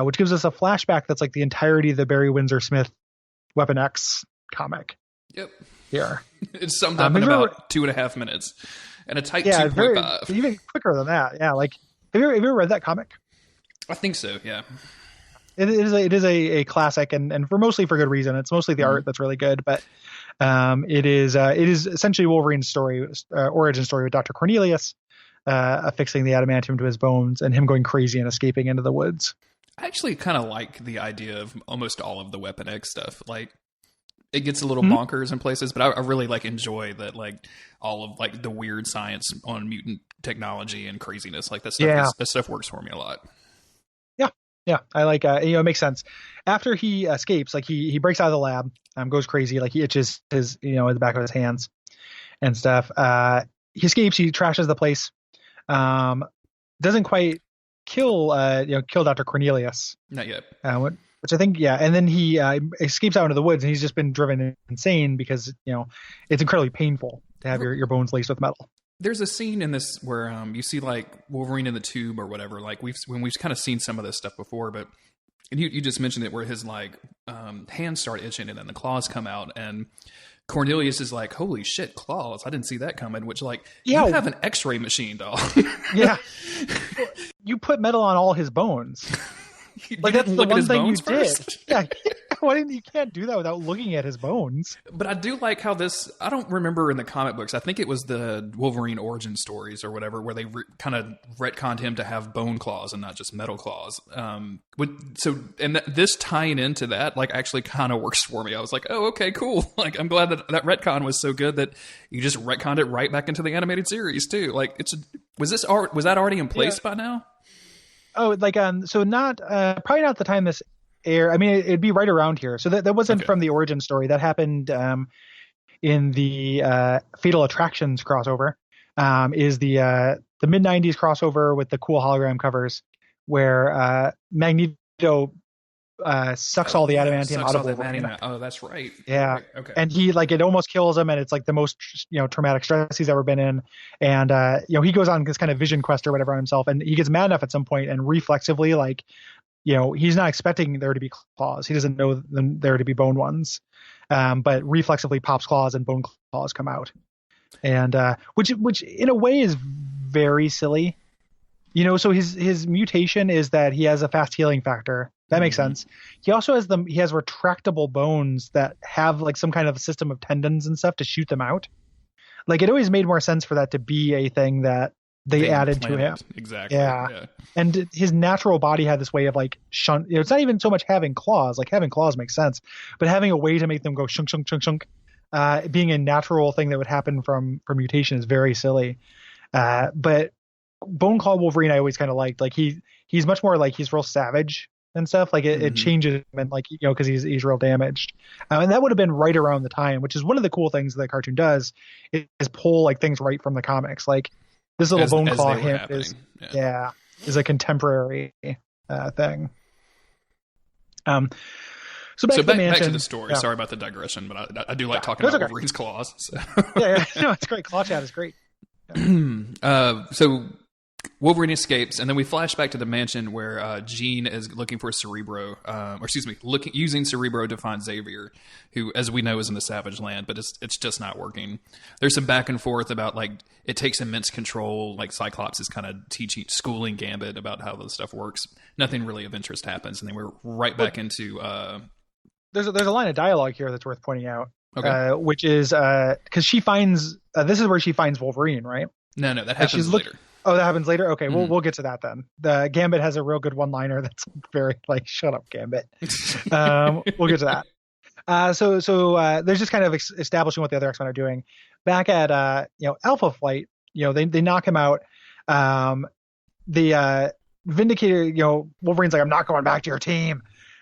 which gives us a flashback that's like the entirety of the Barry Windsor Smith Weapon X comic. Yep. Here. It's summed up in about 2.5 minutes. And a tight 2.5. Even quicker than that. Yeah, like, have you ever read that comic? I think so, yeah. It is a classic, and mostly for good reason. It's mostly the art that's really good, but it is essentially Wolverine's story, origin story with Dr. Cornelius affixing the adamantium to his bones and him going crazy and escaping into the woods. I actually kind of like the idea of almost all of the Weapon X stuff. Like, it gets a little bonkers in places, but I really like enjoy that, like, all of like the weird science on mutant technology and craziness. Like that stuff. Yeah. That stuff works for me a lot. Yeah, I like it makes sense. After he escapes, like he breaks out of the lab, goes crazy, like he itches his in the back of his hands and stuff. He escapes, he trashes the place. Doesn't quite kill Dr. Cornelius. Not yet. Which I think, and then he escapes out into the woods, and he's just been driven insane because it's incredibly painful to have your bones laced with metal. There's a scene in this where you see like Wolverine in the tube or whatever. Like we've kind of seen some of this stuff before, but you just mentioned it where his like hands start itching and then the claws come out, and Cornelius is like, "Holy shit, claws! I didn't see that coming." Which like you have an X-ray machine, dog. Yeah, you put metal on all his bones. Like that's the one thing you did. Yeah. You can't do that without looking at his bones. But I do like how this, I don't remember in the comic books, I think it was the Wolverine origin stories or whatever, where they kind of retconned him to have bone claws and not just metal claws. This tying into that, like, actually kind of works for me. I was like, oh, okay, cool. Like, I'm glad that retcon was so good that you just retconned it right back into the animated series too. Like, was that already in place by now? Oh, like, so not, probably not the time this air. I mean, it'd be right around here. So that wasn't from the origin story. That happened in the Fatal Attractions crossover. Is the mid '90s crossover with the cool hologram covers, where Magneto sucks all the adamantium out of Wolverine. Oh, that's right. Yeah. Right. Okay. And he it almost kills him, and it's like the most traumatic stress he's ever been in. And he goes on this kind of vision quest or whatever on himself, and he gets mad enough at some point and reflexively he's not expecting there to be claws. He doesn't know there to be bone ones, but reflexively pops claws and bone claws come out, and which in a way is very silly. So his mutation is that he has a fast healing factor. That makes sense. He also has retractable bones that have like some kind of system of tendons and stuff to shoot them out. Like, it always made more sense for that to be a thing that they added to him. Exactly. Yeah. And his natural body had this way of like it's not even so much having claws. Like, having claws makes sense, but having a way to make them go shunk shunk shunk shunk, being a natural thing that would happen from mutation is very silly. But Bone Claw Wolverine I always kind of liked. Like, he's much more like, he's real savage and stuff. Like, it changes him, and like, because he's real damaged. And that would have been right around the time, which is one of the cool things that the cartoon does, is pull like things right from the comics. Like, this little Bone Claw hint is a contemporary thing. So back to the story. Sorry about the digression, but I do like talking about Wolverine's claws. So. No, it's great. Claw chat is great. So Wolverine escapes, and then we flash back to the mansion where Jean is looking for Cerebro, using Cerebro to find Xavier, who, as we know, is in the Savage Land, but it's just not working. There's some back and forth about, like, it takes immense control. Like, Cyclops is kind of schooling Gambit about how this stuff works. Nothing really of interest happens, and then we're right back into. There's a line of dialogue here that's worth pointing out. Okay. Which is because she finds this is where she finds Wolverine, right? No, that happens later. Oh, that happens later? Okay, we'll get to that then. The Gambit has a real good one-liner that's very, like, shut up, Gambit. We'll get to that. So there's just kind of establishing what the other X-Men are doing. Back at Alpha Flight, they knock him out. The Vindicator, Wolverine's like, I'm not going back to your team.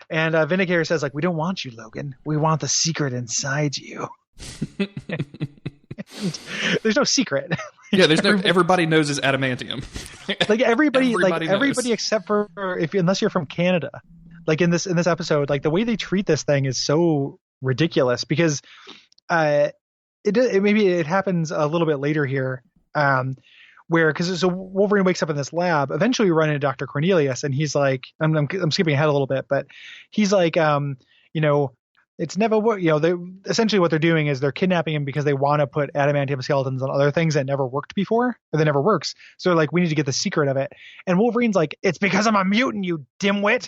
And Vindicator says, like, we don't want you, Logan. We want the secret inside you. There's no secret. Yeah, there's no. Everybody knows it's adamantium. Like everybody knows. except for unless you're from Canada. Like in this episode, like the way they treat this thing is so ridiculous because it happens a little bit later here, where because so Wolverine wakes up in this lab. Eventually, we run into Dr. Cornelius, and he's like, I'm skipping ahead a little bit, but he's like, it's never what essentially what they're doing is they're kidnapping him because they want to put adamantium skeletons on other things that never worked before or that never works. So they're like, we need to get the secret of it. And Wolverine's like, it's because I'm a mutant, you dimwit.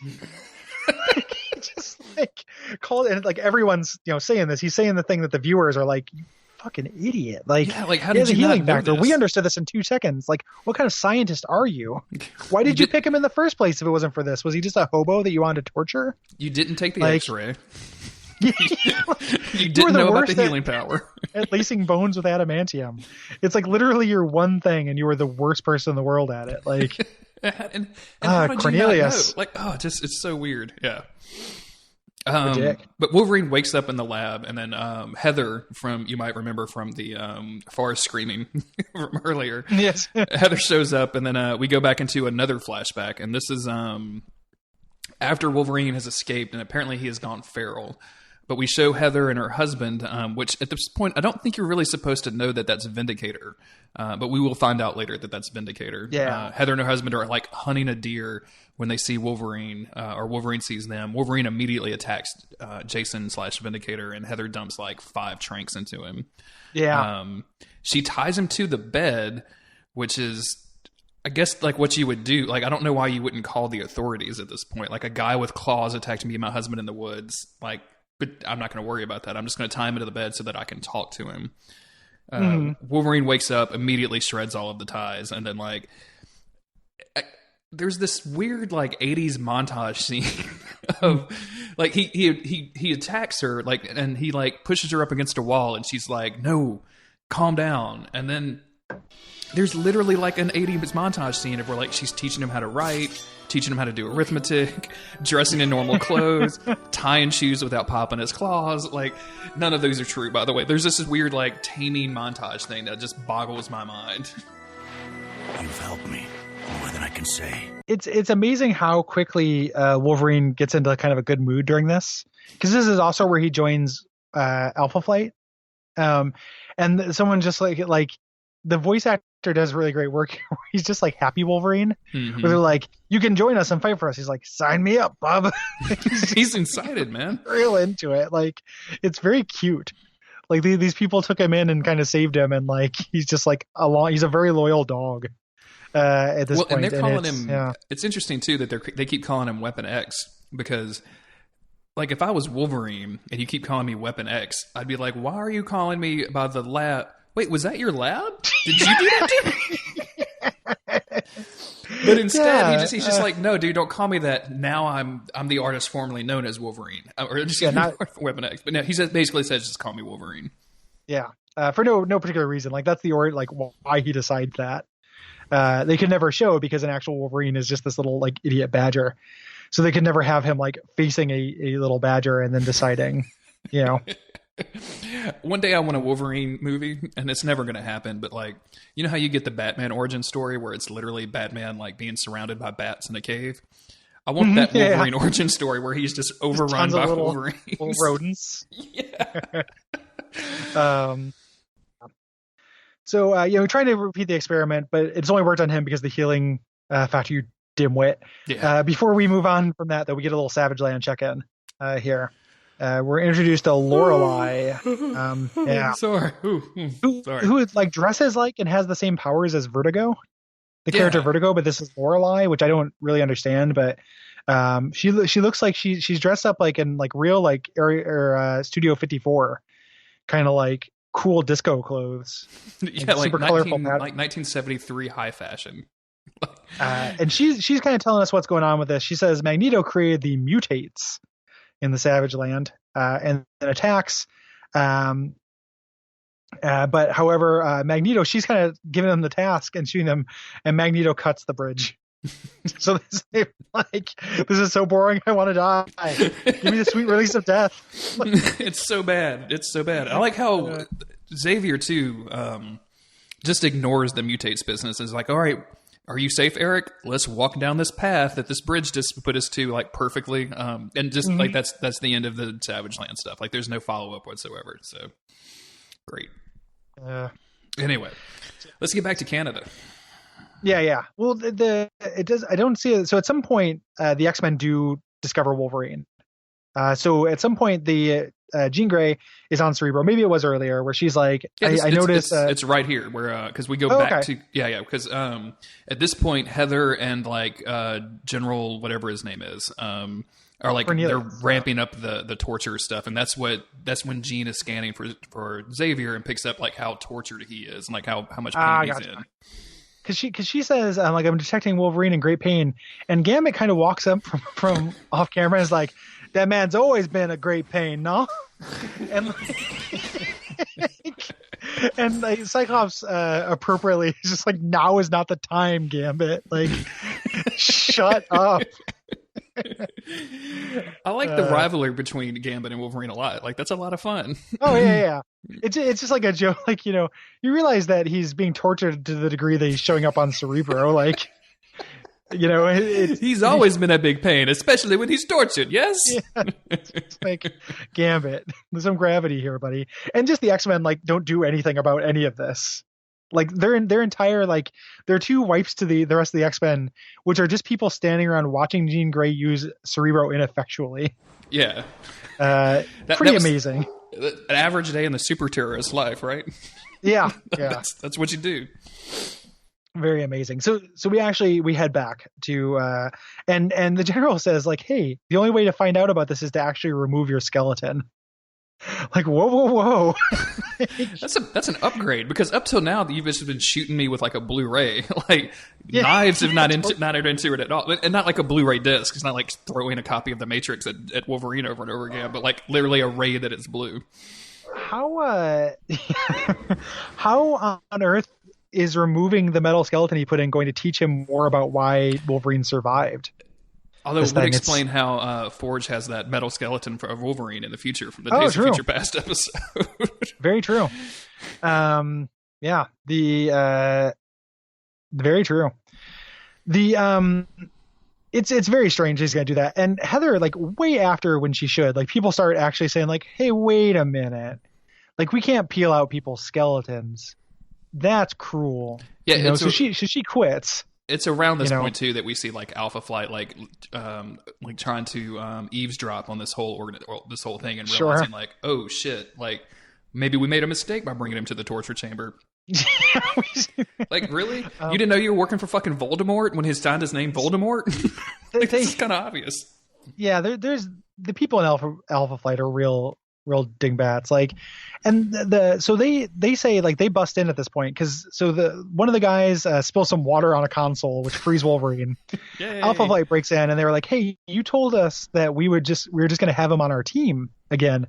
Just like called and like everyone's saying this. He's saying the thing that the viewers are like, you fucking idiot. Like, yeah, like how he did has you a healing not know factor. this? We understood this in 2 seconds. Like, what kind of scientist are you? Why did you pick him in the first place if it wasn't for this? Was he just a hobo that you wanted to torture? You didn't take the Like- X-ray. You didn't know about the healing power. at lacing bones with adamantium. It's like literally your one thing, and you were the worst person in the world at it. Like, and how did Cornelius. you not know? Like, it's so weird. Yeah. Dick. But Wolverine wakes up in the lab, and then Heather, you might remember from the forest screaming from earlier. Yes. Heather shows up, and then we go back into another flashback, and this is after Wolverine has escaped, and apparently he has gone feral. But we show Heather and her husband, which at this point, I don't think you're really supposed to know that that's Vindicator. But we will find out later that that's Vindicator. Yeah. Heather and her husband are like hunting a deer when they see Wolverine, or Wolverine sees them. Wolverine immediately attacks Jason/Vindicator, and Heather dumps like 5 tranks into him. Yeah. She ties him to the bed, which is, I guess, like what you would do. Like, I don't know why you wouldn't call the authorities at this point. Like, a guy with claws attacked me and my husband in the woods. Like, but I'm not going to worry about that. I'm just going to tie him into the bed so that I can talk to him. Wolverine wakes up, immediately shreds all of the ties, and then like there's this weird like 80s montage scene of like he attacks her like, and he like pushes her up against a wall, and she's like, no, calm down. And then there's literally like an 80s montage scene of where like she's teaching him how to write, teaching him how to do arithmetic, dressing in normal clothes, tying shoes without popping his claws. Like, none of those are true, by the way. There's just this weird like taming montage thing that just boggles my mind. You've helped me more than I can say. It's amazing how quickly Wolverine gets into kind of a good mood during this, because this is also where he joins Alpha Flight, and someone just like the voice actor does really great work. He's just like Happy Wolverine, where they're like, you can join us and fight for us. He's like, sign me up, Bob. He's excited, man. Real into it. Like, it's very cute. Like these people took him in and kind of saved him, and like he's just like he's a very loyal dog at this point. And they're calling him. Yeah. It's interesting too that they keep calling him Weapon X, because like if I was Wolverine and you keep calling me Weapon X, I'd be like, why are you calling me by the lab? Wait, was that your lab? Did you do that to me? But instead, he's just like, no, dude, don't call me that. Now I'm the artist formerly known as Wolverine, or just Weapon X. But no, he basically says just call me Wolverine. Yeah, for no particular reason. Like that's the like why he decides that. They could never show, because an actual Wolverine is just this little like idiot badger, so they could never have him like facing a little badger and then deciding, you know. One day I want a Wolverine movie, and it's never going to happen, but like, you know how you get the Batman origin story where it's literally Batman like being surrounded by bats in a cave? I want that Wolverine origin story where he's just overrun by Wolverines. Little rodents. Yeah. So, trying to repeat the experiment, but it's only worked on him because the healing factor, you dimwit. Yeah. Before we move on from that, though, we get a little Savage Land check-in here. We're introduced to Lorelei. Sorry. Who like dresses like and has the same powers as Vertigo, the character Vertigo, but this is Lorelei, which I don't really understand. But she looks like she's dressed up like in like real like Studio 54, kind of like cool disco clothes. Yeah, like super colorful, like 1973 high fashion. And she's kind of telling us what's going on with this. She says Magneto created the mutates in the Savage Land and attacks. But however, Magneto, she's kind of giving them the task and shooting them, and Magneto cuts the bridge. So this is so boring. I want to die. Give me the sweet release of death. It's so bad. I like how Xavier too just ignores the mutates business. Is like, all right, are you safe, Eric? Let's walk down this path that this bridge just put us to, like, perfectly. And just like that's the end of the Savage Land stuff. Like, there's no follow up whatsoever. So great. Anyway, let's get back to Canada. Yeah. Well, it does. I don't see it. So at some point, the X-Men do discover Wolverine. So at some point, the Jean Grey is on Cerebro. Maybe it was earlier, where she's like, I noticed it's right here where because we go back to because at this point Heather and like General whatever his name is are like they're ramping up the torture stuff, and that's when Jean is scanning for Xavier and picks up like how tortured he is and like how much pain he's in. Because she says, I'm detecting Wolverine in great pain, and Gambit kind of walks up from off camera and is like, that man's always been a great pain, no? And like Cyclops appropriately is just like, now is not the time, Gambit. Like, shut up. I like the rivalry between Gambit and Wolverine a lot. Like, that's a lot of fun. Oh yeah. It's just like a joke. Like, you realize that he's being tortured to the degree that he's showing up on Cerebro. Like, he's always been a big pain, especially when he's tortured. Yes. Yeah, it's like Gambit. There's some gravity here, buddy. And just the X-Men like don't do anything about any of this. Like their entire like there are two wipes to the rest of the X-Men, which are just people standing around watching Jean Grey use Cerebro ineffectually. Yeah. Pretty amazing. An average day in the super terrorist life, right? Yeah. That's what you do. Very amazing. So we head back to and the general says like, hey, the only way to find out about this is to actually remove your skeleton. Like, whoa. That's an upgrade, because up till now you've just been shooting me with like a Blu-ray. Like knives have not entered into it at all, and not like a Blu-ray disc. It's not like throwing a copy of The Matrix at Wolverine over and over again, but like literally a ray that it's blue. How on earth is removing the metal skeleton he put in going to teach him more about why Wolverine survived? Although it would explain how Forge has that metal skeleton of Wolverine in the future from the Days of Future Past episode. Very true. Yeah. Very true. It's very strange he's going to do that. And Heather, like way after when she should, like people start actually saying like, hey, wait a minute. Like we can't peel out people's skeletons. That's cruel. Yeah. So she quits. It's around this point too that we see like Alpha Flight like trying to eavesdrop on this whole thing and realizing like, oh shit, like maybe we made a mistake by bringing him to the torture chamber. Like, really? You didn't know you were working for fucking Voldemort when he signed his name Voldemort? Like, this is kind of obvious. Yeah, there's the people in Alpha Flight are real dingbats. Like, and so they say like they bust in at this point because one of the guys spills some water on a console which frees Wolverine. Alpha Flight breaks in and they were like, hey, you told us that we were just going to have him on our team again.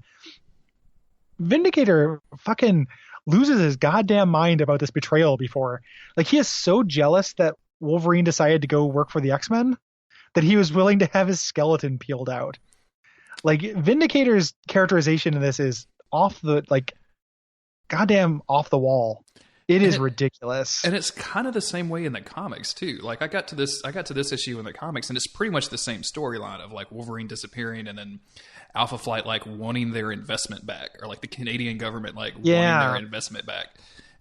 Vindicator fucking loses his goddamn mind about this betrayal before. Like, he is so jealous that Wolverine decided to go work for the X-Men that he was willing to have his skeleton peeled out. Like, Vindicator's characterization in this is goddamn off the wall. It is ridiculous. And it's kind of the same way in the comics too. Like, I got to this issue in the comics and it's pretty much the same storyline of like Wolverine disappearing and then Alpha Flight like wanting their investment back, or like the Canadian government like wanting their investment back.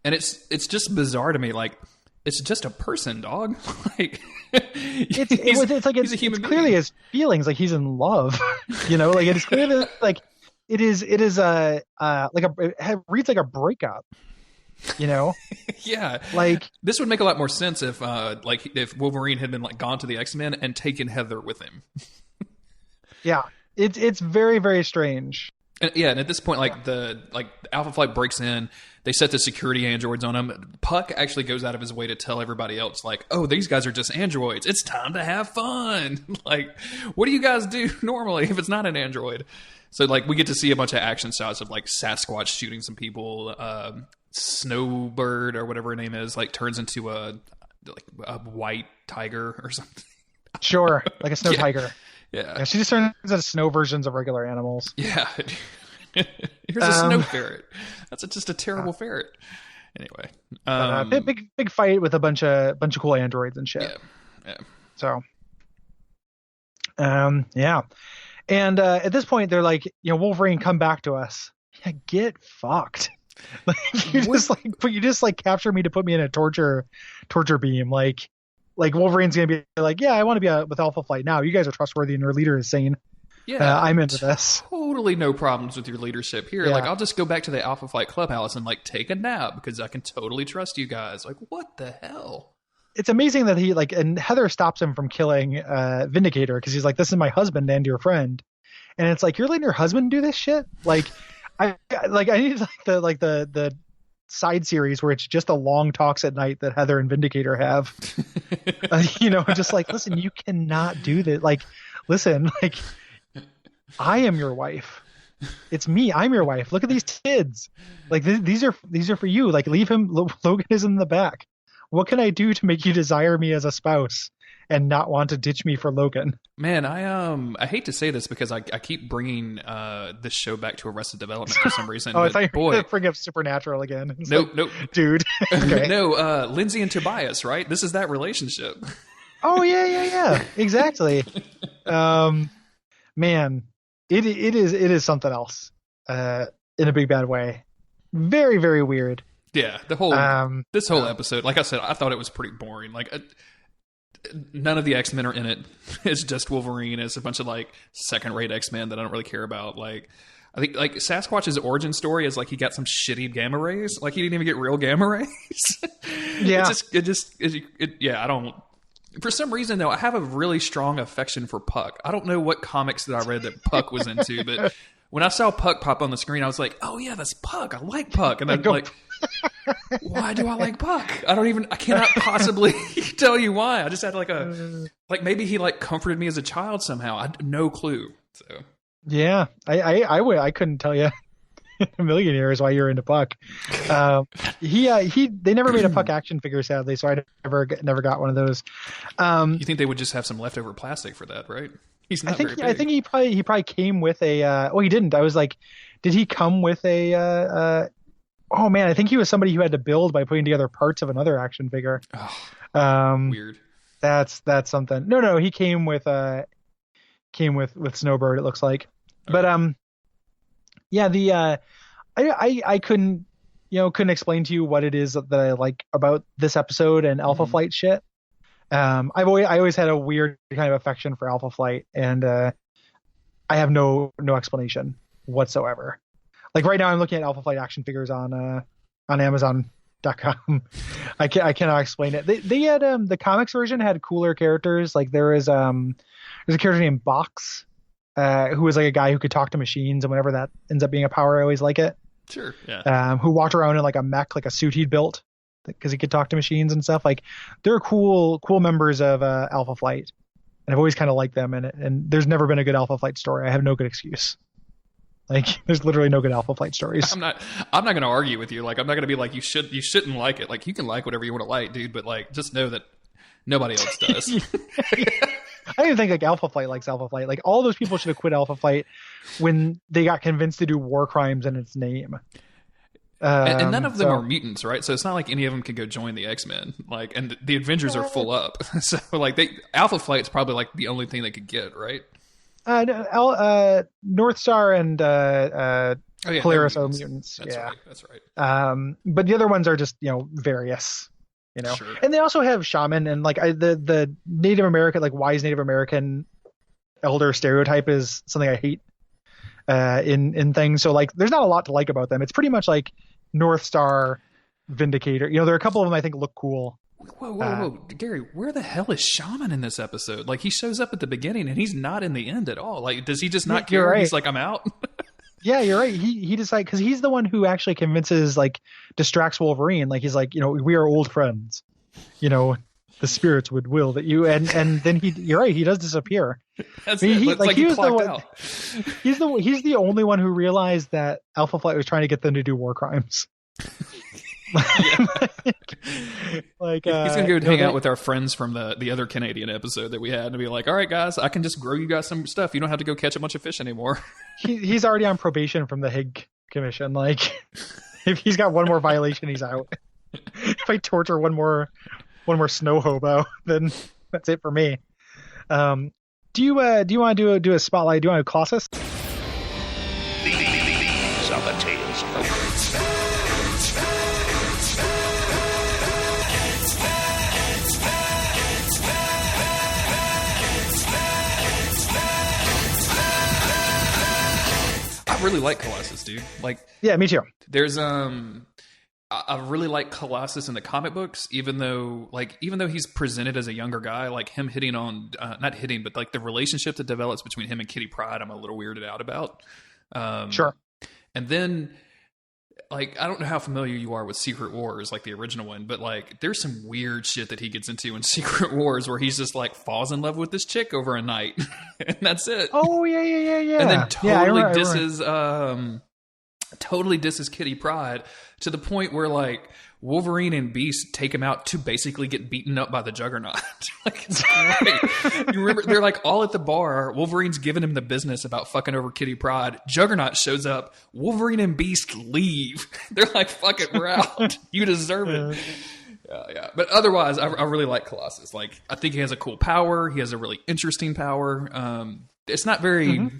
And it's just bizarre to me. Like, it's just a person, dog. Like, it's clearly his feelings. Like, he's in love. Like, it's clearly like it reads like a breakup. Yeah. Like, this would make a lot more sense if Wolverine had been like gone to the X-Men and taken Heather with him. Yeah. It's very, very strange. And at this point, Alpha Flight breaks in. They set the security androids on him. Puck actually goes out of his way to tell everybody else, like, "Oh, these guys are just androids. It's time to have fun." Like, what do you guys do normally if it's not an android? So, like, we get to see a bunch of action shots of like Sasquatch shooting some people. Snowbird or whatever her name is, like, turns into a white tiger or something. Sure, like a snow tiger. Yeah, she just turns into snow versions of regular animals. Yeah. Here's a snow ferret. That's just a terrible ferret. Anyway, big fight with a bunch of cool androids and shit. Yeah. So, yeah. And at this point, they're like, Wolverine, come back to us. Yeah, get fucked. You just capture me to put me in a torture beam. Like Wolverine's gonna be like, yeah, I want to be with Alpha Flight now. You guys are trustworthy, and your leader is sane. Yeah, I'm into this. Totally no problems with your leadership here. Yeah. I'll just go back to the Alpha Flight clubhouse and take a nap because I can totally trust you guys. What the hell? It's amazing that he and Heather stops him from killing Vindicator because he's like, this is my husband and your friend, and it's like, you're letting your husband do this shit. I need the side series where it's just a long talks at night that Heather and Vindicator have. Just listen, you cannot do this. Listen, I am your wife. It's me. I'm your wife. Look at these kids. These are for you. Leave him. Logan is in the back. What can I do to make you desire me as a spouse and not want to ditch me for Logan? Man, I hate to say this because I keep bringing this show back to Arrested Development for some reason. I thought you were going to bring up Supernatural again. Nope. Dude. Okay. No, Lindsay and Tobias, right? This is that relationship. Oh, yeah. Exactly. Man, it is something else in a big bad way. Very, very weird. Yeah, this whole episode, like I said, I thought it was pretty boring. None of the X-Men are in it. It's just Wolverine. It's a bunch of second-rate X-Men that I don't really care about. I think Sasquatch's origin story is he got some shitty gamma rays. He didn't even get real gamma rays. Yeah. I don't. For some reason though, I have a really strong affection for Puck. I don't know what comics that I read that Puck was into, but when I saw Puck pop on the screen, I was like, oh yeah, that's Puck. I like Puck. And then why do I like Puck? I cannot possibly tell you why. I just had maybe he comforted me as a child somehow. I had no clue. So yeah, I couldn't tell you in a million years why you're into Puck. They never made a Puck action figure, sadly, so I never got one of those. You think they would just have some leftover plastic for that, right? He's not very big. I think he probably came with a. He didn't. I was like, did he come with a? Oh man, I think he was somebody who had to build by putting together parts of another action figure. Oh, weird. That's something. No, he came with Snowbird. It looks like, but yeah. I couldn't explain to you what it is that I like about this episode and Alpha Flight shit. I always had a weird kind of affection for Alpha Flight, and I have no explanation whatsoever. Right now, I'm looking at Alpha Flight action figures on Amazon.com. I cannot explain it. They had the comics version had cooler characters. There's a character named Box, who was a guy who could talk to machines, and whenever that ends up being a power, I always like it. Sure. Yeah. Who walked around in a mech, a suit he'd built, because he could talk to machines and stuff. They're cool members of Alpha Flight, and I've always kind of liked them. And there's never been a good Alpha Flight story. I have no good excuse. There's literally no good Alpha Flight stories. I'm not going to argue with you. I'm not going to be you shouldn't like it. You can like whatever you want to like, dude. But just know that nobody else does. I don't even think Alpha Flight likes Alpha Flight. All those people should have quit Alpha Flight when they got convinced to do war crimes in its name. And none of them are mutants, right? So it's not like any of them can go join the X-Men. And the Avengers are full up. So Alpha Flight's probably the only thing they could get, right? North Star and Polaris are mutants. That's right. But the other ones are just various. Sure. And they also have shaman and the Native American, wise Native American elder stereotype is something I hate in things. So there's not a lot to like about them. It's pretty much North Star, Vindicator. There are a couple of them I think look cool. Whoa, Gary, where the hell is Shaman in this episode? He shows up at the beginning and he's not in the end at all. Does he just not care? Right. He's I'm out. Yeah, you're right. He decides because he's the one who actually convinces, distracts Wolverine. He's we are old friends. The spirits would will that you and then you're right. He does disappear. That's he was the one. Out. He's the only one who realized that Alpha Flight was trying to get them to do war crimes. He's gonna go hang out with our friends from the other Canadian episode that we had and be all right guys, I can just grow you guys some stuff. You don't have to go catch a bunch of fish anymore. He's already on probation from the Higg commission. Like, if he's got one more violation, he's out. If I torture one more snow hobo, then that's it for me. Do you want to do a spotlight? Do you want to Colossus? These are the tales of I really like Colossus, dude. Like, yeah, me too. There's I really like Colossus in the comic books, even though he's presented as a younger guy, like him hitting on not hitting, but like the relationship that develops between him and Kitty Pryde, I'm a little weirded out about. Sure. And then, like, I don't know how familiar you are with Secret Wars, like the original one, but like there's some weird shit that he gets into in Secret Wars where he's just like falls in love with this chick over a night, and that's it. Oh yeah. And then totally disses Kitty Pryde to the point where like Wolverine and Beast take him out to basically get beaten up by the Juggernaut. Like, it's great. You remember they're like all at the bar. Wolverine's giving him the business about fucking over Kitty Pryde. Juggernaut shows up. Wolverine and Beast leave. They're like, "Fuck it, we're out. You deserve it." Yeah. But otherwise, I really like Colossus. Like, I think he has a cool power. He has a really interesting power. It's not very.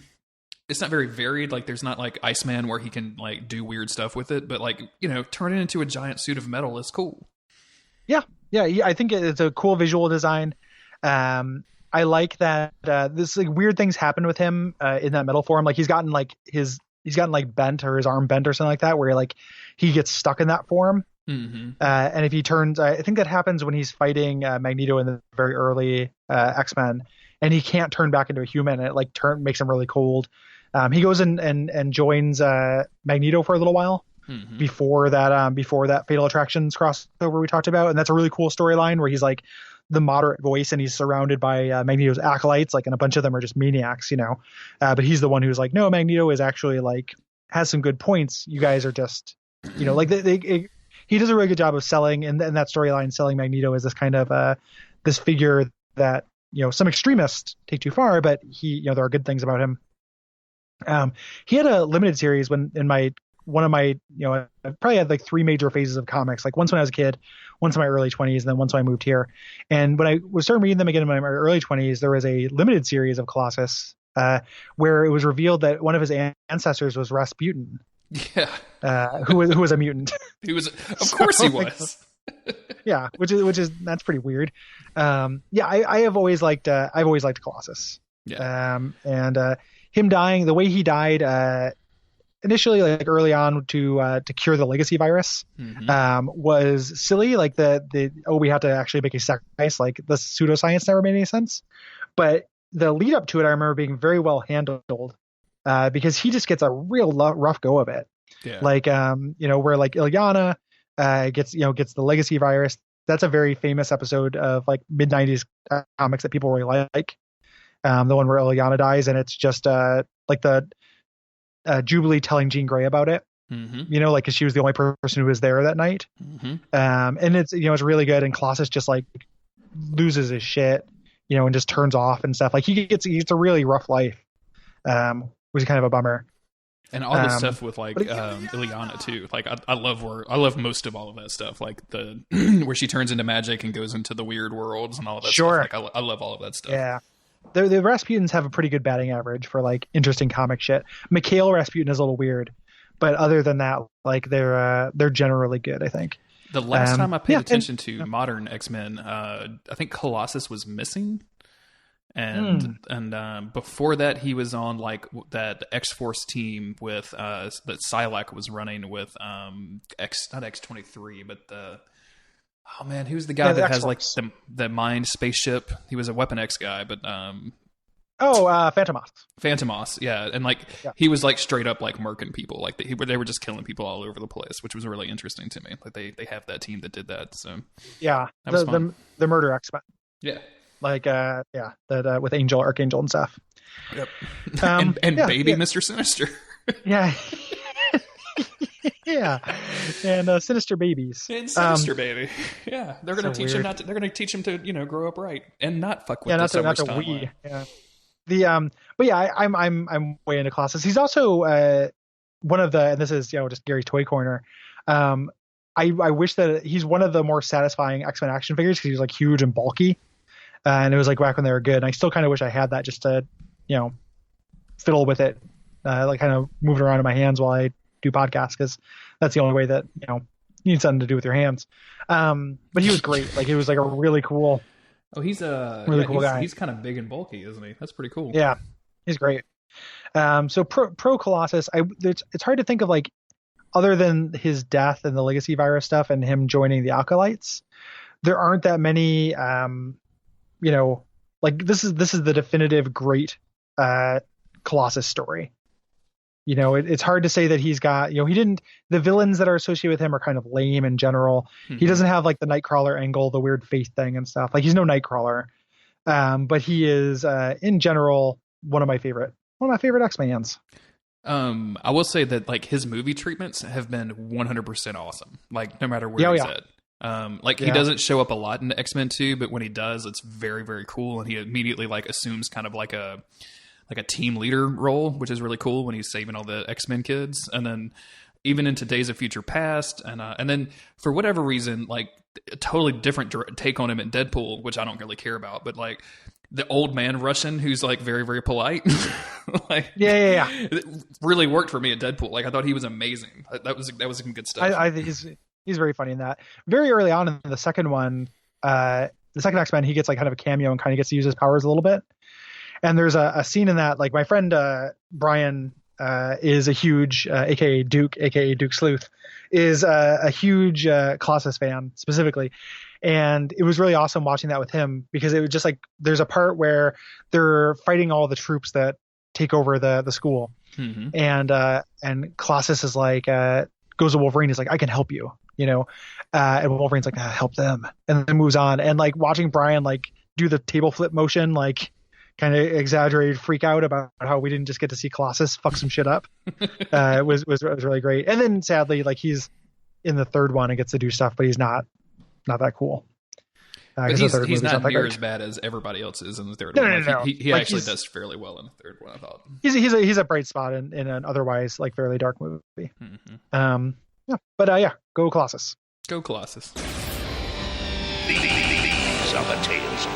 It's not very varied. Like, there's not like Iceman where he can like do weird stuff with it, but like, you know, turn it into a giant suit of metal is cool. Yeah. I think it's a cool visual design. I like that this like weird things happen with him in that metal form. Like he's gotten like bent or his arm bent or something like that, where like he gets stuck in that form. Mm-hmm. And if he turns, I think that happens when he's fighting Magneto in the very early X-Men, and he can't turn back into a human. And it like makes him really cold. He goes and joins Magneto for a little while before that Fatal Attractions crossover we talked about, and that's a really cool storyline where he's like the moderate voice and he's surrounded by Magneto's acolytes, like, and a bunch of them are just maniacs, you know. But he's the one who's like, no, Magneto is actually like has some good points. You guys are just, you know, like he does a really good job of selling in that storyline, selling Magneto as this kind of this figure that, you know, some extremists take too far, but there are good things about him. He had a limited series I probably had like 3 major phases of comics, like once when I was a kid, once in my early 20s, and then once when I moved here. And when I was starting reading them again in my early 20s, there was a limited series of Colossus where it was revealed that one of his ancestors was Rasputin. Yeah. Who was a mutant. He was, of course he was. Yeah, which is that's pretty weird. I've always liked Colossus. Yeah. And him dying, the way he died, initially, like early on to cure the legacy virus, was silly. Like we have to actually make a sacrifice. Like the pseudoscience never made any sense. But the lead up to it, I remember being very well handled, because he just gets a real rough go of it. Yeah. Like where like ILLYANA gets the legacy virus. That's a very famous episode of like mid 90s comics that people really like. The one where ILLYANA dies, and it's just like the Jubilee telling Jean Grey about it. You know, like, because she was the only person who was there that night. And it's, you know, it's really good. And Colossus just like loses his shit, you know, and just turns off and stuff. Like he gets a really rough life, which is kind of a bummer. And all the stuff with like ILLYANA too. Like I love most of all of that stuff. Like the where she turns into magic and goes into the weird worlds and all of that stuff. Like I love all of that stuff. Yeah. The Rasputins have a pretty good batting average for like interesting comic shit. Mikhail Rasputin is a little weird, but other than that, like they're generally good, I think. The last time I paid attention to modern X-Men, I think Colossus was missing, and before that he was on like that X-Force team with that Psylocke was running with not X-23, but the. Oh man, who's the guy that has like the mind spaceship? He was a Weapon X guy, but Phantomos. Phantomos, yeah, and like he was like straight up like murking people, like they were just killing people all over the place, which was really interesting to me. Like they have that team that did that, so yeah, the Murder X-Men, yeah, like that with Archangel and stuff. Yep, and baby Mr. Sinister, yeah. Yeah, and Sinister Babies. And Sinister Baby. Yeah, they're going to teach him They're going to teach him to, you know, grow up right and not fuck with the Summer's timeline. Yeah. But yeah, I'm way into Colossus. He's also one of the, and this is, just Gary's Toy Corner. I wish that he's one of the more satisfying X-Men action figures because he's like huge and bulky. And it was like back when they were good. And I still kind of wish I had that just to, fiddle with it, like kind of move it around in my hands while I do podcasts, because that's the only way that, you need something to do with your hands. But he was great. Like, he was like a really cool. Oh, he's a really cool guy. He's kind of big and bulky, isn't he? That's pretty cool. Yeah, he's great. So pro Colossus, it's hard to think of, like, other than his death and the legacy virus stuff and him joining the Acolytes, there aren't that many, like this is the definitive great Colossus story. It's hard to say that he's got, the villains that are associated with him are kind of lame in general. Mm-hmm. He doesn't have like the Nightcrawler angle, the weird faith thing and stuff. Like, he's no Nightcrawler. But he is, in general, one of my favorite X-Mans. I will say that, like, his movie treatments have been 100% awesome. Like, no matter where he's at. He doesn't show up a lot in X-Men 2, but when he does, it's very, very cool. And he immediately, like, assumes kind of like a team leader role, which is really cool when he's saving all the X-Men kids. And then even into Days of Future Past. And then for whatever reason, like, a totally different take on him in Deadpool, which I don't really care about, but like the old man Russian who's like very, very polite. Like, yeah. It really worked for me at Deadpool. Like, I thought he was amazing. That was some good stuff. I think he's very funny in that. Very early on in the second one, the second X-Men, he gets like kind of a cameo and kind of gets to use his powers a little bit. And there's a scene in that, like, my friend Brian is a huge, aka Duke Sleuth, is a huge Colossus fan specifically. And it was really awesome watching that with him, because it was just like, there's a part where they're fighting all the troops that take over the school. Mm-hmm. And Colossus is like, goes to Wolverine, he's like, I can help you, and Wolverine's like, help them, and then moves on. And like watching Brian like do the table flip motion, like kind of exaggerated freak out about how we didn't just get to see Colossus fuck some shit up. It was really great. And then sadly, like, he's in the third one and gets to do stuff, but he's not that cool. But he's not near as bad as everybody else is in the third one. No. He like, actually does fairly well in the third one, I thought. He's a bright spot in an otherwise like fairly dark movie. Mm-hmm. Go Colossus. Go Colossus. These are the tales of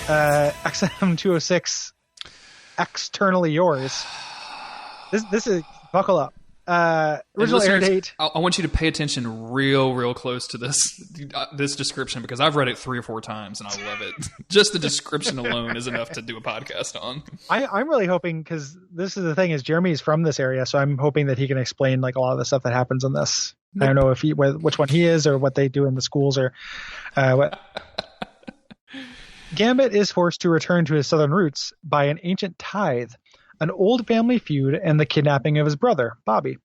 the XM206, Externally Yours. This is, buckle up. Original air date. I want you to pay attention real close to this description, because I've read it 3 or 4 times and I love it. Just the description alone is enough to do a podcast on. I'm really hoping, because this is the thing, is Jeremy's from this area, so I'm hoping that he can explain like a lot of the stuff that happens in this. I don't know which one he is or what they do in the schools or what. Gambit is forced to return to his southern roots by an ancient tithe, an old family feud, and the kidnapping of his brother, Bobby.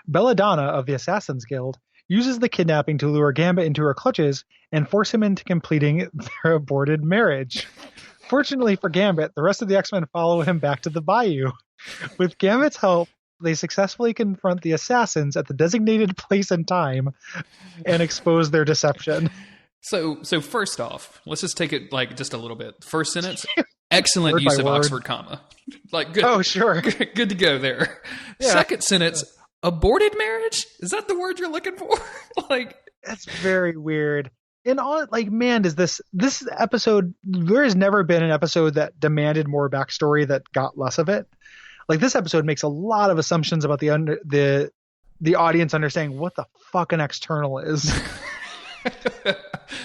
Belladonna of the Assassin's Guild uses the kidnapping to lure Gambit into her clutches and force him into completing their aborted marriage. Fortunately for Gambit, the rest of the X-Men follow him back to the bayou. With Gambit's help, they successfully confront the assassins at the designated place and time and expose their deception. So first off, let's just take it like just a little bit. First sentence, excellent use of Oxford comma. Like, good. Oh, sure. Good to go there. Yeah. Second sentence, aborted marriage? Is that the word you're looking for? Like, that's very weird. And all, like, man, does this episode, there has never been an episode that demanded more backstory that got less of it. Like, this episode makes a lot of assumptions about the audience understanding what the fuck an external is.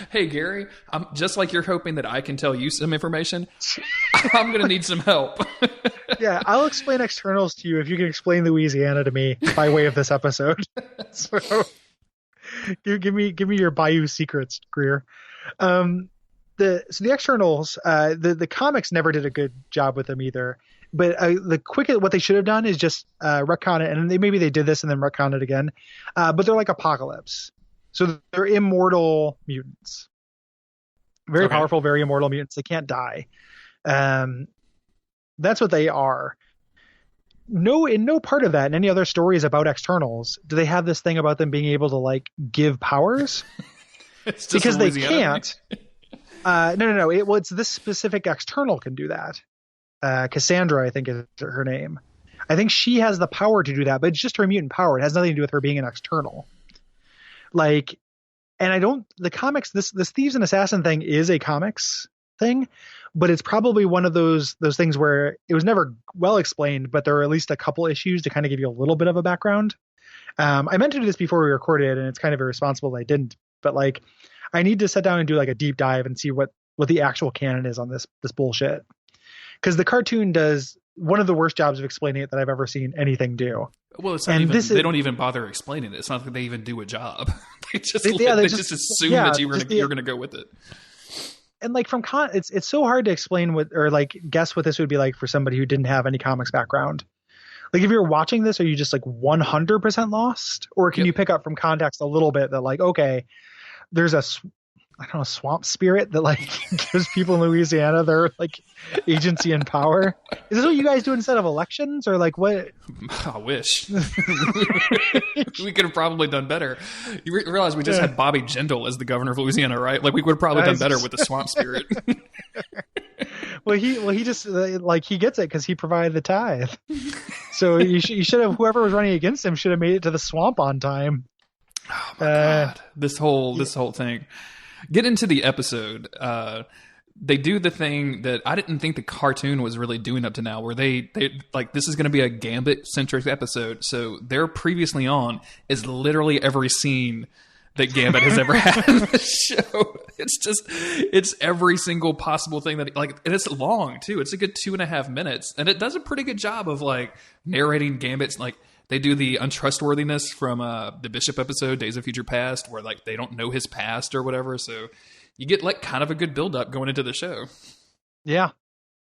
Hey, Gary, I'm just like you're hoping that I can tell you some information. I'm going to need some help. Yeah, I'll explain externals to you if you can explain Louisiana to me by way of this episode. So give me your Bayou secrets, Greer. The externals, the comics never did a good job with them either. But what they should have done is just retcon it, and maybe they did this and then retcon it again. But they're like Apocalypse. So they're immortal mutants. Very powerful, very immortal mutants. They can't die. That's what they are. In no part of that, in any other stories about externals, do they have this thing about them being able to like give powers? Because they can't. No. It's this specific external can do that. Cassandra, I think is her name. I think she has the power to do that, but it's just her mutant power. It has nothing to do with her being an external. Like, and the comics, this Thieves and Assassin thing is a comics thing, but it's probably one of those things where it was never well explained, but there are at least a couple issues to kind of give you a little bit of a background. I meant to do this before we recorded, and it's kind of irresponsible that I didn't, but like, I need to sit down and do like a deep dive and see what the actual canon is on this bullshit. Because the cartoon does one of the worst jobs of explaining it that I've ever seen anything do. Well, it's not even, they don't even bother explaining it. It's not that they even do a job. They just assume that you're going to go with it. And like it's so hard to explain or like guess what this would be like for somebody who didn't have any comics background. Like if you're watching this, are you just like 100% lost, or can you pick up from context a little bit that like, okay, there's a swamp spirit that like gives people in Louisiana their like agency and power? Is this what you guys do instead of elections, or like what? I wish we could have probably done better. You realize we just had Bobby Jindal as the governor of Louisiana, right? Like we would have probably done better with the swamp spirit. Well, he just like he gets it because he provided the tithe. So you should have, whoever was running against him should have made it to the swamp on time. Oh my God. This whole thing. Get into the episode. They do the thing that I didn't think the cartoon was really doing up to now, where they like, this is going to be a Gambit centric episode. So their previously on is literally every scene that Gambit has ever had in the show. It's every single possible thing that, like, and it's long too. It's a good 2.5 minutes, and it does a pretty good job of like narrating Gambit's, like, they do the untrustworthiness from the Bishop episode, Days of Future Past, where like they don't know his past or whatever. So you get like kind of a good build up going into the show. Yeah,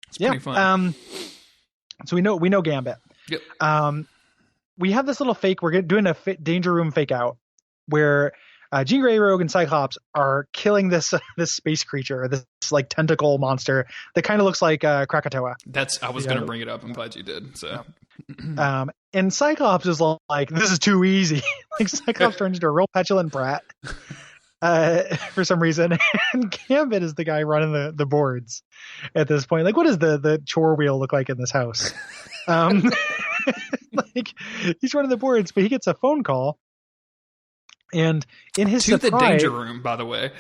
it's pretty fun. So we know Gambit. Yep. We have this little fake. We're doing a Danger Room fake out where Jean Grey, Rogue, and Cyclops are killing this space creature, this like tentacle monster that kind of looks like Krakatoa. I was going to bring it up. I'm glad you did. So, and Cyclops is like, this is too easy. Like Cyclops turns into a real petulant brat for some reason, and Gambit is the guy running the boards at this point. Like, what does the chore wheel look like in this house? Like, he's running the boards, but he gets a phone call. And in his to the Danger Room, by the way,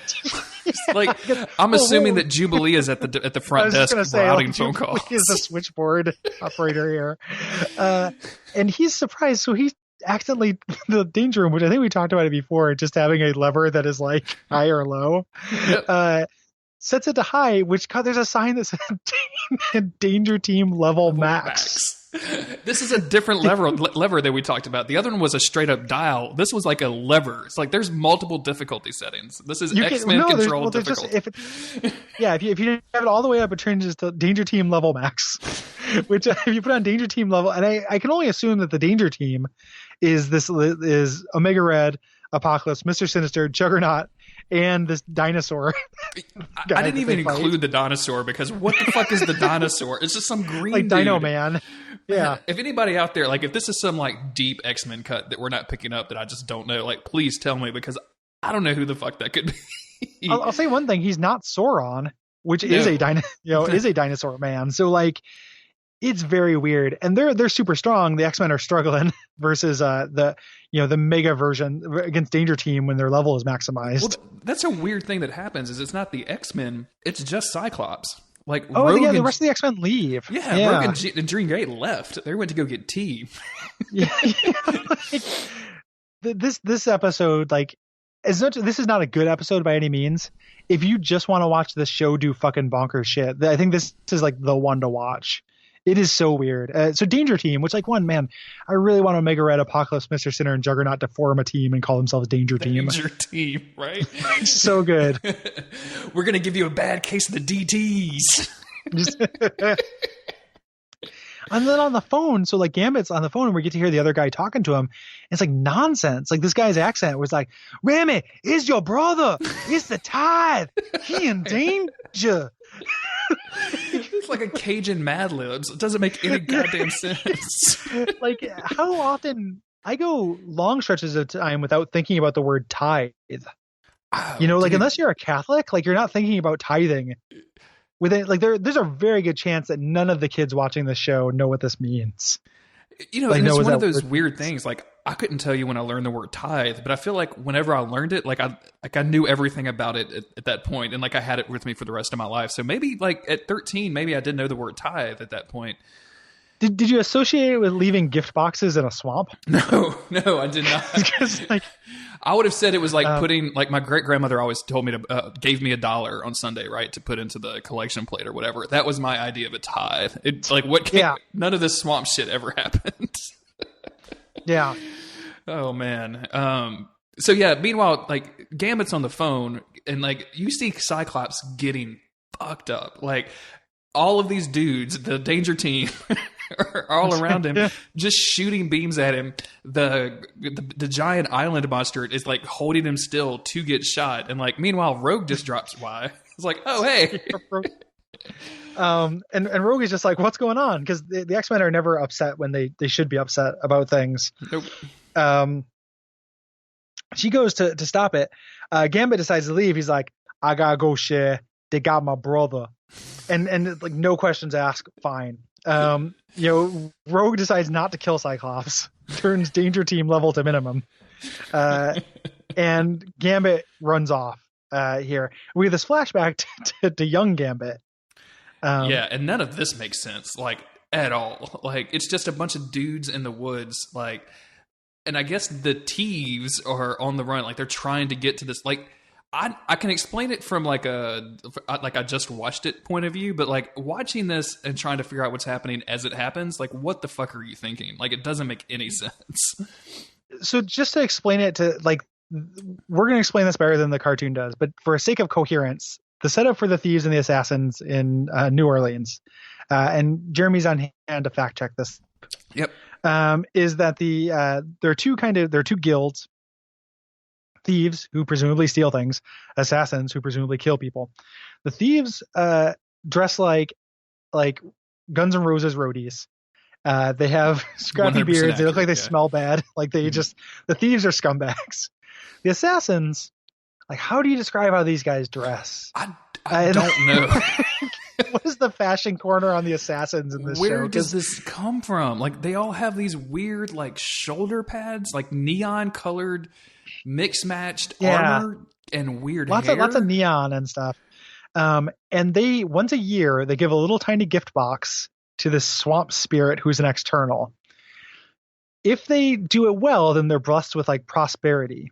like I'm assuming that Jubilee is at the front desk routing phone calls. Jubilee is a switchboard operator here, and he's surprised. So he's accidentally, the Danger Room, which I think we talked about it before, just having a lever that is like high or low. Yep. Sets it to high, which there's a sign that says Danger Team level max. This is a different lever that we talked about. The other one was a straight up dial. This was like a lever. It's like there's multiple difficulty settings. This is X-Men control difficulty. If you have it all the way up, it changes to Danger Team level max. Which if you put on Danger Team level, and I can only assume that the Danger Team is Omega Red, Apocalypse, Mr. Sinister, Juggernaut, and this dinosaur. I didn't even include the dinosaur, because what the fuck is the dinosaur? It's just some green like dude. Dino Man. Yeah. If anybody out there, like, if this is some like deep X-Men cut that we're not picking up that I just don't know, like, please tell me, because I don't know who the fuck that could be. I'll say one thing: he's not Sauron, which is a dinosaur man. So like, it's very weird, and they're super strong. The X-Men are struggling versus the mega version against Danger Team when their level is maximized. Well, that's a weird thing that happens. Is it's not the X-Men; it's just Cyclops. Like, Rogue the rest of the X-Men leave. Yeah. Rogue and Jean Grey left. They went to go get tea. This episode, like, this is not a good episode by any means. If you just want to watch this show do fucking bonkers shit, I think this is like the one to watch. It is so weird. So Danger Team, which, like, I really want Omega Red, Apocalypse, Mr. Sinner, and Juggernaut to form a team and call themselves Danger Team. Danger Team, right? It's so good. We're going to give you a bad case of the DTs. And then on the phone, so like Gambit's on the phone, and we get to hear the other guy talking to him. It's like nonsense. Like, this guy's accent was like, Remy, it's your brother. It's the tithe. He in danger. It's like a Cajun Mad Libs. It doesn't make any goddamn sense. Like, how often I go long stretches of time without thinking about the word tithe. Unless you're a Catholic, like, you're not thinking about tithing there's a very good chance that none of the kids watching this show know what this means. You know, and it's one of those weird things. Like, I couldn't tell you when I learned the word tithe, but I feel like whenever I learned it, I knew everything about it at that point, and like I had it with me for the rest of my life. So maybe like at 13, maybe I did know the word tithe at that point. Did you associate it with leaving gift boxes in a swamp? No, I did not. Because I would have said it was like putting, like my great grandmother always told me to gave me $1 on Sunday, right, to put into the collection plate or whatever. That was my idea of a tithe. It's like none of this swamp shit ever happened. Yeah. Oh man. So yeah. Meanwhile, like Gambit's on the phone, and like you see Cyclops getting fucked up. Like all of these dudes, the Danger Team. Are all around him, just shooting beams at him. The giant island monster is like holding him still to get shot, and like meanwhile, Rogue just drops by. It's like, oh hey, and Rogue is just like, what's going on? Because the X-Men are never upset when they should be upset about things. Nope. She goes to stop it. Gambit decides to leave. He's like, I gotta go share. They got my brother, and like no questions asked. Fine. Rogue decides not to kill Cyclops, turns Danger Team level to minimum, and Gambit runs off. Here we have this flashback to young Gambit. And none of this makes sense, like at all. Like it's just a bunch of dudes in the woods, like, and I guess the thieves are on the run, like they're trying to get to this, like. I can explain it from like I just watched it point of view, but like watching this and trying to figure out what's happening as it happens, like what the fuck are you thinking? Like it doesn't make any sense. So just to explain it to like, we're going to explain this better than the cartoon does, but for the sake of coherence, the setup for the thieves and the assassins in New Orleans, and Jeremy's on hand to fact check this. Yep. Is that there are two guilds. Thieves who presumably steal things, assassins who presumably kill people. The thieves dress like Guns N' Roses roadies. They have scrappy beards. Accurate, they look like they smell bad. Like the thieves are scumbags. The assassins, like, how do you describe how these guys dress? I don't know. What is the fashion corner on the assassins in this show? Where does this come from? Like they all have these weird like shoulder pads, like neon colored mix matched armor and weird hair. Lots of neon and stuff. And they once a year they give a little tiny gift box to this swamp spirit who's an external. If they do it well, then they're blessed with like prosperity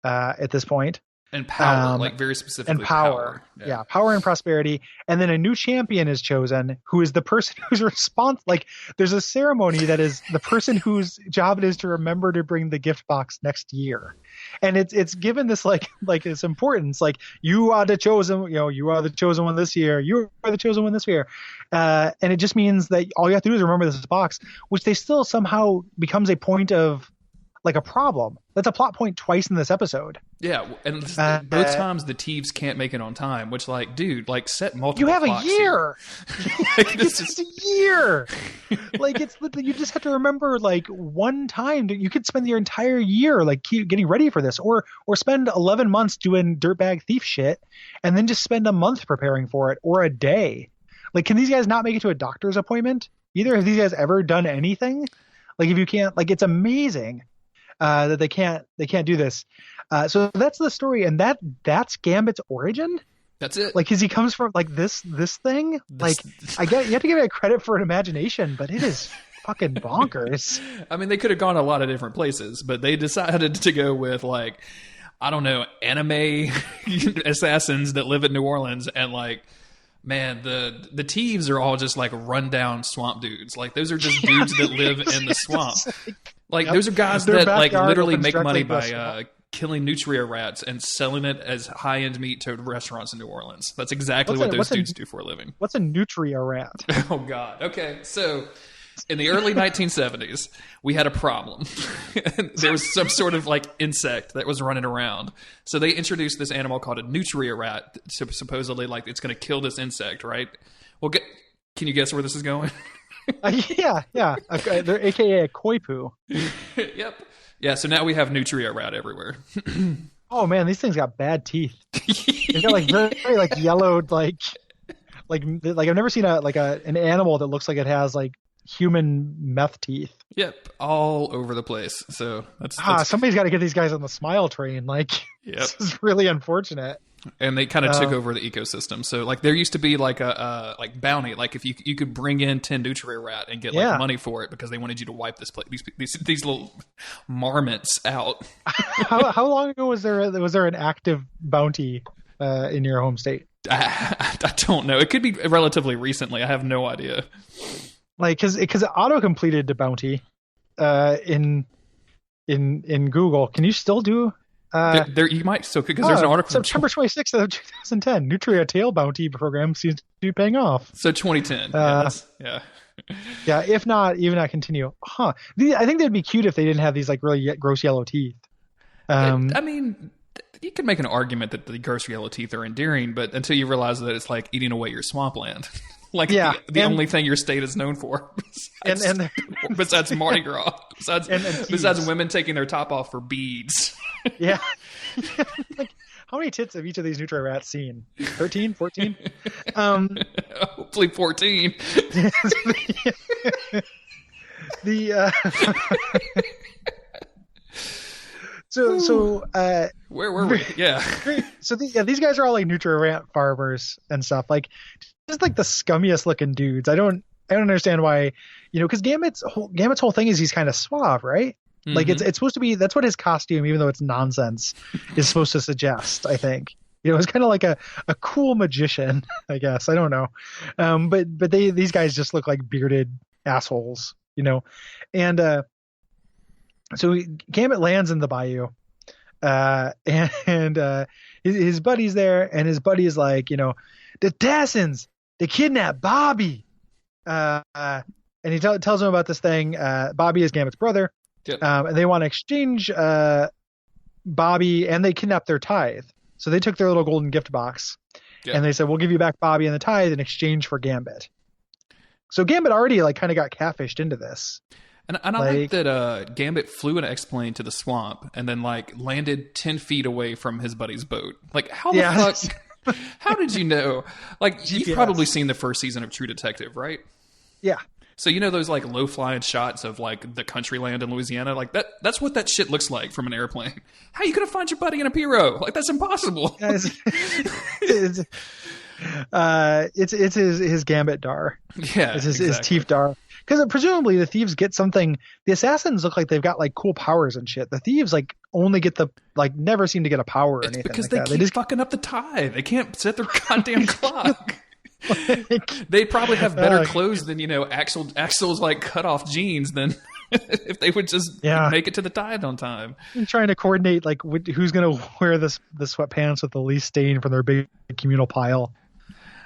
at this point. And power, like very specifically. And power. Yeah, power and prosperity. And then a new champion is chosen who is the person who's responsible. Like there's a ceremony that is the person whose job it is to remember to bring the gift box next year. And it's given this like its importance. Like you are the chosen, you are the chosen one this year. You are the chosen one this year. And it just means that all you have to do is remember this box, which they still somehow becomes a point of like a problem. That's a plot point twice in this episode. Yeah, and both times the thieves can't make it on time, which like, dude, like set multiple. You have clocks a year. Like, it's just a year. Like it's you just have to remember like one time. You could spend your entire year like getting ready for this, or spend 11 months doing dirtbag thief shit, and then just spend a month preparing for it, or a day. Like, can these guys not make it to a doctor's appointment? Either have these guys ever done anything? Like, if you can't, like, it's amazing. That they can't do this. So that's the story, and that's Gambit's origin. That's it. Like, because he comes from like this thing. Like, you have to give it credit for an imagination, but it is fucking bonkers. I mean, they could have gone a lot of different places, but they decided to go with like, I don't know, anime assassins that live in New Orleans, and like, man, the thieves are all just like rundown swamp dudes. Like those are just dudes that live in the swamp. Like, those are guys that like literally make money by killing nutria rats and selling it as high-end meat to restaurants in New Orleans. That's exactly what those dudes do for a living. What's a nutria rat? Oh God. Okay, so in the early 1970s, we had a problem. There was some sort of like insect that was running around. So they introduced this animal called a nutria rat. Supposedly, like, it's going to kill this insect, right? Well, can you guess where this is going? Yeah. They're AKA a koi poo. Yep. Yeah, so now we have nutria rat everywhere. Oh man, these things got bad teeth. They got like very like yellowed, like like I've never seen an animal that looks like it has like human meth teeth. Yep, all over the place. So that's somebody's got to get these guys on the smile train. Like, this is really unfortunate. And they kind of took over the ecosystem. So like there used to be like a like bounty, like if you could bring in 10 nutria rat and get like money for it because they wanted you to wipe this place, these little marmots out. How long ago was there an active bounty in your home state? I don't know. It could be relatively recently. I have no idea. Like, because it auto completed the bounty in Google. Can you still do? There you might still, because there's an article. September 26th of 2010, Nutria Tail Bounty Program seems to be paying off. So 2010. Yeah. If not, even I continue. I think they'd be cute if they didn't have these like really gross yellow teeth. I mean, you could make an argument that the gross yellow teeth are endearing, but until you realize that it's like eating away your swampland. Like the only thing your state is known for, besides Mardi Gras, besides women taking their top off for beads. Yeah. Like, how many tits have each of these Nutria rats seen? 13, 14? Hopefully 14. So where were we? Yeah. So these guys are all like Nutria rat farmers and stuff. Like, just like the scummiest looking dudes. I don't understand why, because Gambit's whole thing is he's kind of suave, right? Mm-hmm. Like it's supposed to be, that's what his costume, even though it's nonsense, is supposed to suggest, I think. It's kind of like a cool magician, I guess. I don't know. But these guys just look like bearded assholes, And so Gambit lands in the bayou. And his buddy's there, and his buddy is like, the Tassans, they kidnapped Bobby. And he tells him about this thing. Bobby is Gambit's brother. Yep. And they want to exchange Bobby, and they kidnapped their tithe. So they took their little golden gift box, and they said, we'll give you back Bobby and the tithe in exchange for Gambit. So Gambit already like kind of got catfished into this. And I like that Gambit flew an X-plane to the swamp and then like landed 10 feet away from his buddy's boat. Like, how the fuck... How did you know? Like, GPS. You've probably seen the first season of True Detective, right? Yeah. So those like low flying shots of like the country land in Louisiana, like that's what that shit looks like from an airplane. How are you gonna find your buddy in a Piro? Like, that's impossible. It's his Gambit dar. Yeah, it's his Thief dar. Because presumably the thieves get something. The assassins look like they've got like cool powers and shit. The thieves like only get never seem to get a power or anything. Because like they keep fucking up the tide. They can't set their goddamn clock. They probably have better clothes than Axel's like cut off jeans than if they would just make it to the tide on time. I'm trying to coordinate like who's going to wear the sweatpants with the least stain from their big communal pile.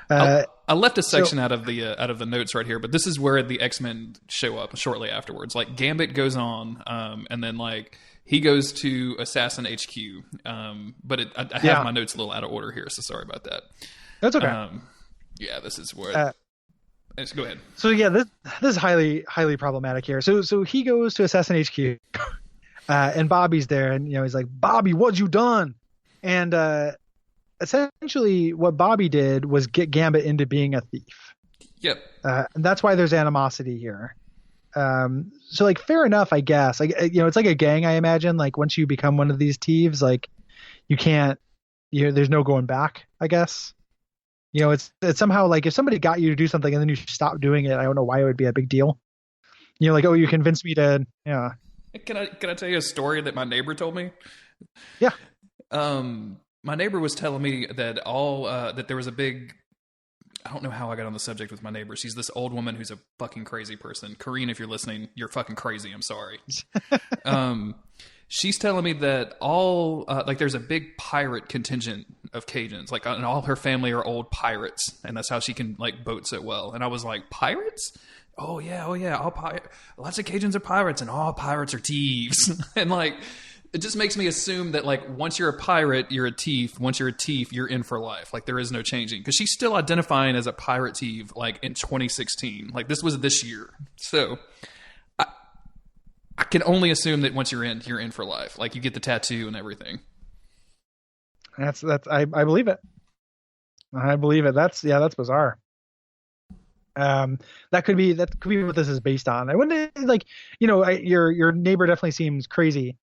I left a section out of the notes right here, but this is where the X-Men show up shortly afterwards. Like Gambit goes on, and then like he goes to Assassin HQ. But I have my notes a little out of order here, so sorry about that. That's okay. This is where. Let's go ahead. So this is highly highly problematic here. So he goes to Assassin HQ, and Bobby's there, and he's like, Bobby, what you done? And essentially, what Bobby did was get Gambit into being a thief. Yep. And that's why there's animosity here. So, like, fair enough, I guess. Like, it's like a gang, I imagine. Like, once you become one of these thieves, like, you can't. There's no going back, I guess. It's somehow like if somebody got you to do something and then you stop doing it, I don't know why it would be a big deal. Like, oh, you convinced me to. Yeah. Can I tell you a story that my neighbor told me? Yeah. My neighbor was telling me that that there was a big. I don't know how I got on the subject with my neighbor. She's this old woman who's a fucking crazy person. Corrine, if you're listening, you're fucking crazy. I'm sorry. She's telling me that there's a big pirate contingent of Cajuns, like, and all her family are old pirates, and that's how she can like boat so well. And I was like, pirates? Oh yeah. Lots of Cajuns are pirates, and all pirates are thieves. And like, it just makes me assume that like once you're a pirate, you're a thief. Once you're a thief, you're in for life. Like, there is no changing, because she's still identifying as a pirate thief, like in 2016. Like, this was this year, so. I can only assume that once you're in for life. Like, you get the tattoo and everything. That's I believe it. I believe it. That's bizarre. That could be what this is based on. I wouldn't like, your neighbor definitely seems crazy,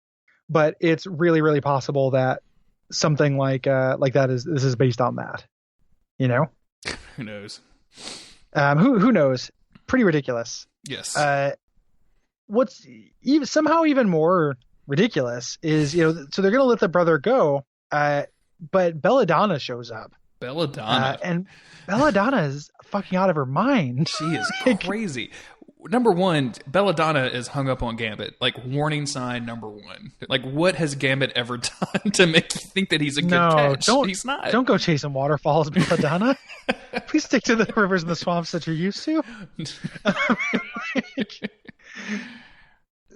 but it's really, really possible that something like that this is based on that. Who knows? Who knows? Pretty ridiculous. Yes. What's somehow even more ridiculous is, so they're gonna let the brother go, but Belladonna shows up. Belladonna. And Belladonna is fucking out of her mind. She is crazy. Number one, Belladonna is hung up on Gambit. Like, warning sign number one. Like, what has Gambit ever done to make you think that he's a good catch? He's not. Don't go chasing waterfalls, Belladonna. Please stick to the rivers and the swamps that you're used to.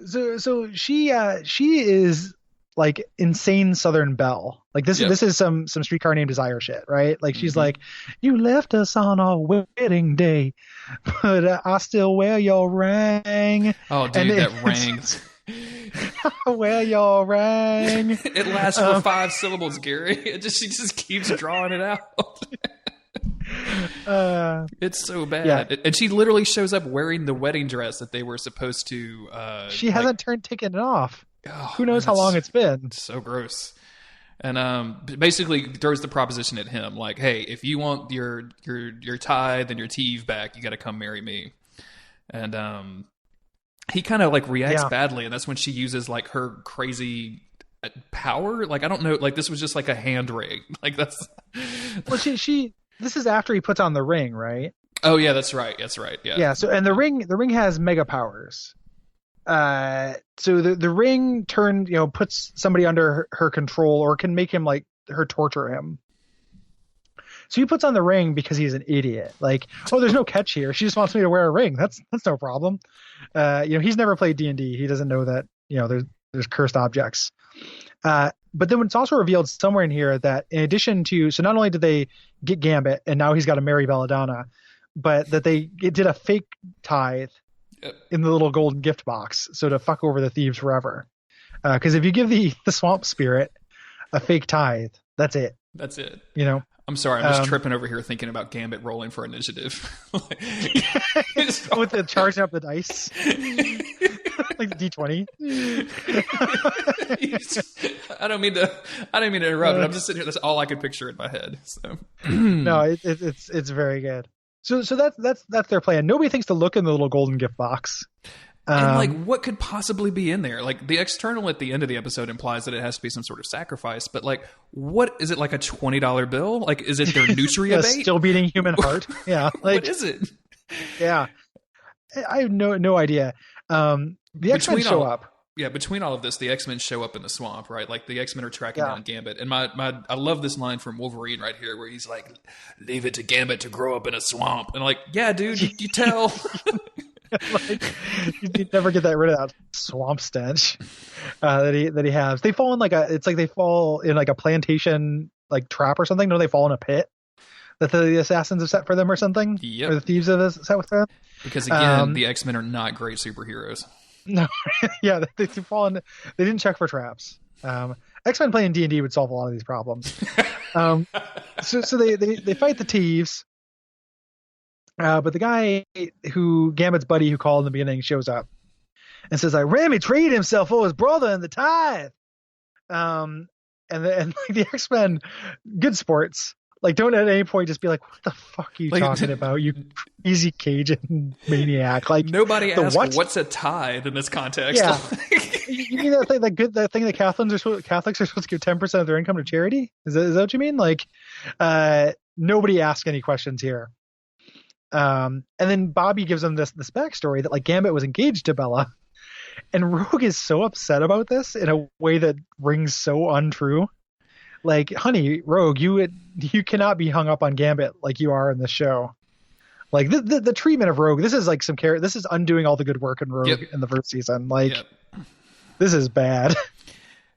So she is like insane Southern belle. Like this is some Streetcar Named Desire shit, right? Like she's like, you left us on our wedding day, but I still wear your ring. Oh, dude, that ring. I wear your ring. It lasts for 5 syllables, Gary. She just keeps drawing it out. It's so bad. Yeah. And she literally shows up wearing the wedding dress that they were supposed to. She hasn't taken it off. Oh, who knows how long it's been? So gross. And basically throws the proposition at him, like, hey, if you want your tithe and your teeve back, you got to come marry me. And he kind of like reacts badly, and that's when she uses like her crazy power. Like, I don't know, like this was just like a hand ring. Like that's. Well, she. This is after he puts on the ring, right? Oh yeah, that's right. Yeah. Yeah. So, and the ring has mega powers. So the ring puts somebody under her control, or can make him like her torture him. So he puts on the ring because he's an idiot. Like, oh, there's no catch here. She just wants me to wear a ring. That's no problem. He's never played D&D. He doesn't know that there's cursed objects. But then it's also revealed somewhere in here that in addition to, so not only did they get Gambit and now he's got to marry Belladonna, but that they did a fake tithe in the little golden gift box. So to fuck over the thieves forever. Because if you give the swamp spirit a fake tithe, that's it. That's it. I'm sorry, I'm just tripping over here thinking about Gambit rolling for initiative. With the charging up the dice. Like the D20. I don't mean to interrupt, but I'm just sitting here. That's all I could picture in my head. So no, it's very good. So that's their plan. Nobody thinks to look in the little golden gift box. And like, what could possibly be in there? Like, the external at the end of the episode implies that it has to be some sort of sacrifice. But like, what is it? Like a $20 bill? Like, is it their nutria bait? Still beating human heart? Yeah. Like, what is it? Yeah, I have no idea. The X-Men show up. Yeah, between all of this, the X-Men show up in the swamp, right? Like, the X-Men are tracking down Gambit. And I love this line from Wolverine right here where he's like, leave it to Gambit to grow up in a swamp. And like, yeah, dude, you tell. Like, you never get rid of that swamp stench that he has. They fall in they fall in like a plantation like trap or something. No, they fall in a pit that the assassins have set for them or something. Yep. Or the thieves have set with them. Because again, the X-Men are not great superheroes. No, yeah, they fall in. They didn't check for traps. X-Men playing D&D would solve a lot of these problems. So they fight the thieves. But the guy who Gambit's buddy who called in the beginning shows up and says, like, Remy traded himself for his brother in the tithe. And the X-Men, good sports, like, don't at any point just be like, what the fuck are you talking about, you crazy Cajun maniac? Like, nobody asked what's a tithe in this context. Yeah. You mean that thing that Catholics are supposed to give 10% of their income to charity? Is that what you mean? Like, nobody asked any questions here. And then Bobby gives them this backstory that like Gambit was engaged to Bella, and Rogue is so upset about this in a way that rings so untrue. Like, honey, Rogue, you cannot be hung up on Gambit like you are in this show. Like the treatment of Rogue, this is like this is undoing all the good work in Rogue in the first season. Like, this is bad.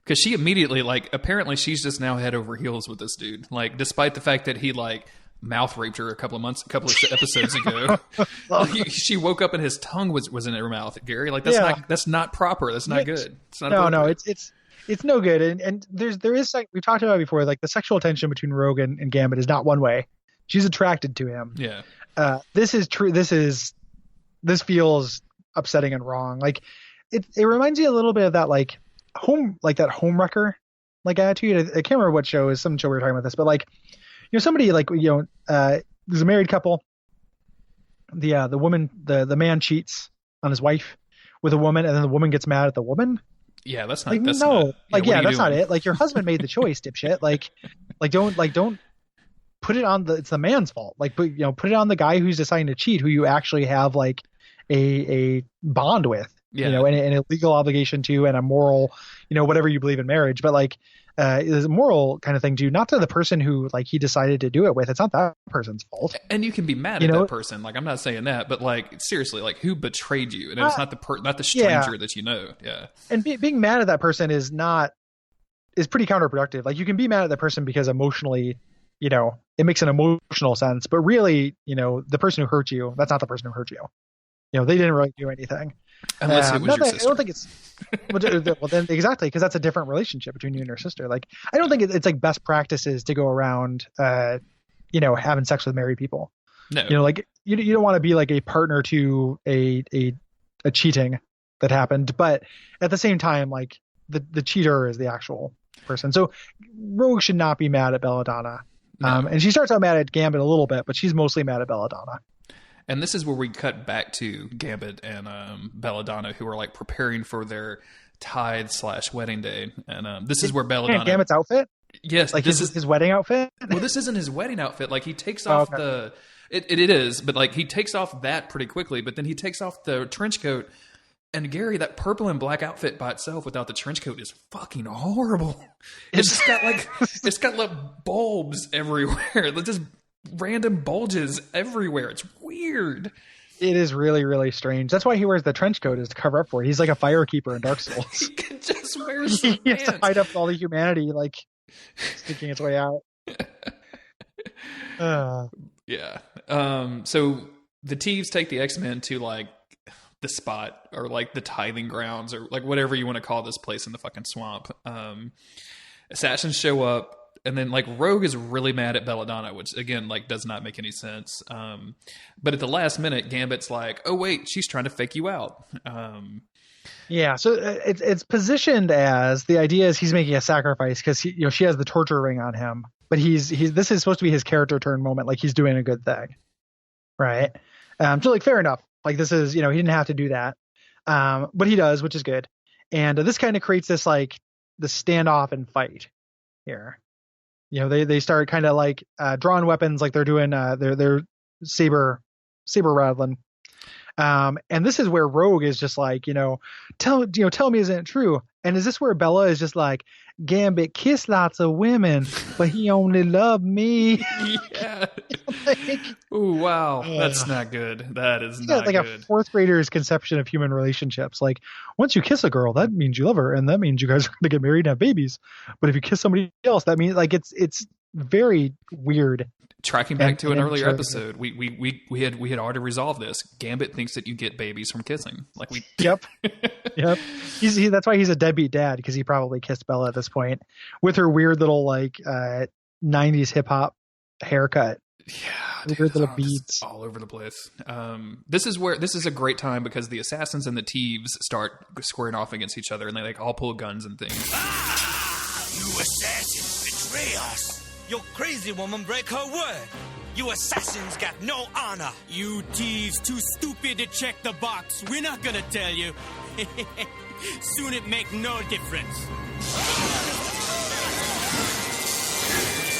Because she immediately, like, apparently she's just now head over heels with this dude. Like, despite the fact that he like mouth raped her a couple of episodes ago. She woke up and his tongue was in her mouth, Gary. Like, that's not proper. That's not good. It's not no, it's no good. And there is like we've talked about it before, like the sexual tension between Rogue and Gambit is not one way. She's attracted to him. Yeah. This is true. This feels upsetting and wrong. Like it reminds me a little bit of that like that home wrecker like attitude. I can't remember what show is, some show we were talking about this, but like, somebody like, there's a married couple. The woman, the man cheats on his wife with a woman, and then the woman gets mad at the woman. Yeah, that's not. Like, that's no, not, like, yeah, that's not it. Like, your husband made the choice, dipshit. Like don't put it on it's the man's fault. Like, put it on the guy who's deciding to cheat, who you actually have like a bond with, and a legal obligation to, and a moral, whatever you believe in marriage. But like, is a moral kind of thing too, not to the person who like he decided to do it with. It's not that person's fault. And you can be mad at that person. Like, I'm not saying that, but like, seriously, like, who betrayed you? And it's not the stranger that you know. Yeah. And being mad at that person is pretty counterproductive. Like, you can be mad at that person because emotionally, it makes an emotional sense, but really, the person who hurt you, that's not the person who hurt you. They didn't really do anything. Unless it was your sister. I don't think it's well then exactly, because that's a different relationship between you and your sister. Like, I don't think it's like best practices to go around having sex with married people. No. Like you don't want to be like a partner to a cheating that happened, but at the same time, like the cheater is the actual person. So Rogue should not be mad at Belladonna. No. And she starts out mad at Gambit a little bit, but she's mostly mad at Belladonna. And this is where we cut back to Gambit and Belladonna, who are like preparing for their tithe/wedding day. And this is where Belladonna... Gambit's outfit? Yes. Like his wedding outfit? Well, this isn't his wedding outfit. Like, he takes off It is, but like, he takes off that pretty quickly, but then he takes off the trench coat. And Gary, that purple and black outfit by itself without the trench coat is fucking horrible. It's got like bulbs everywhere. Just random bulges everywhere. It's weird. It is really, really strange. That's why he wears the trench coat, is to cover up for it. He's like a firekeeper in Dark Souls. He can just wear some He has to hide up all the humanity, like sneaking its way out. Yeah. So the Thieves take the X-Men to like the spot, or like the tithing grounds, or like whatever you want to call this place in the fucking swamp. Assassins show up. And then, like, Rogue is really mad at Belladonna, which, again, like, does not make any sense. But at the last minute, Gambit's like, oh, wait, she's trying to fake you out. Yeah, so it's positioned as, the idea is he's making a sacrifice because she has the torture ring on him. But this is supposed to be his character turn moment, like he's doing a good thing. Right? So, like, fair enough. Like, this is, he didn't have to do that. But he does, which is good. And this kind of creates this, like, the standoff and fight here. They start kind of like drawing weapons, like they're doing their saber rattling. And this is where Rogue is just like, tell me, isn't it true? And is this where Bella is just like, Gambit kissed lots of women, but he only loved me? Yeah. Ooh, wow. That's not good. That is not like good. A fourth grader's conception of human relationships. Like, once you kiss a girl, that means you love her, and that means you guys are going to get married and have babies. But if you kiss somebody else, that means, like, it's very weird. Tracking back to an earlier episode, we had already resolved this. Gambit thinks that you get babies from kissing. Like, we. Yep. That's why he's a deadbeat dad, because he probably kissed Bella at this point with her weird little like 90s hip hop haircut. Yeah, dude, weird little beads all over the place. This is a great time because the assassins and the thieves start squaring off against each other, and they like all pull guns and things. You assassins betray us. Your crazy woman break her word. You assassins got no honor. You thieves too stupid to check the box. We're not gonna tell you. Soon it make no difference.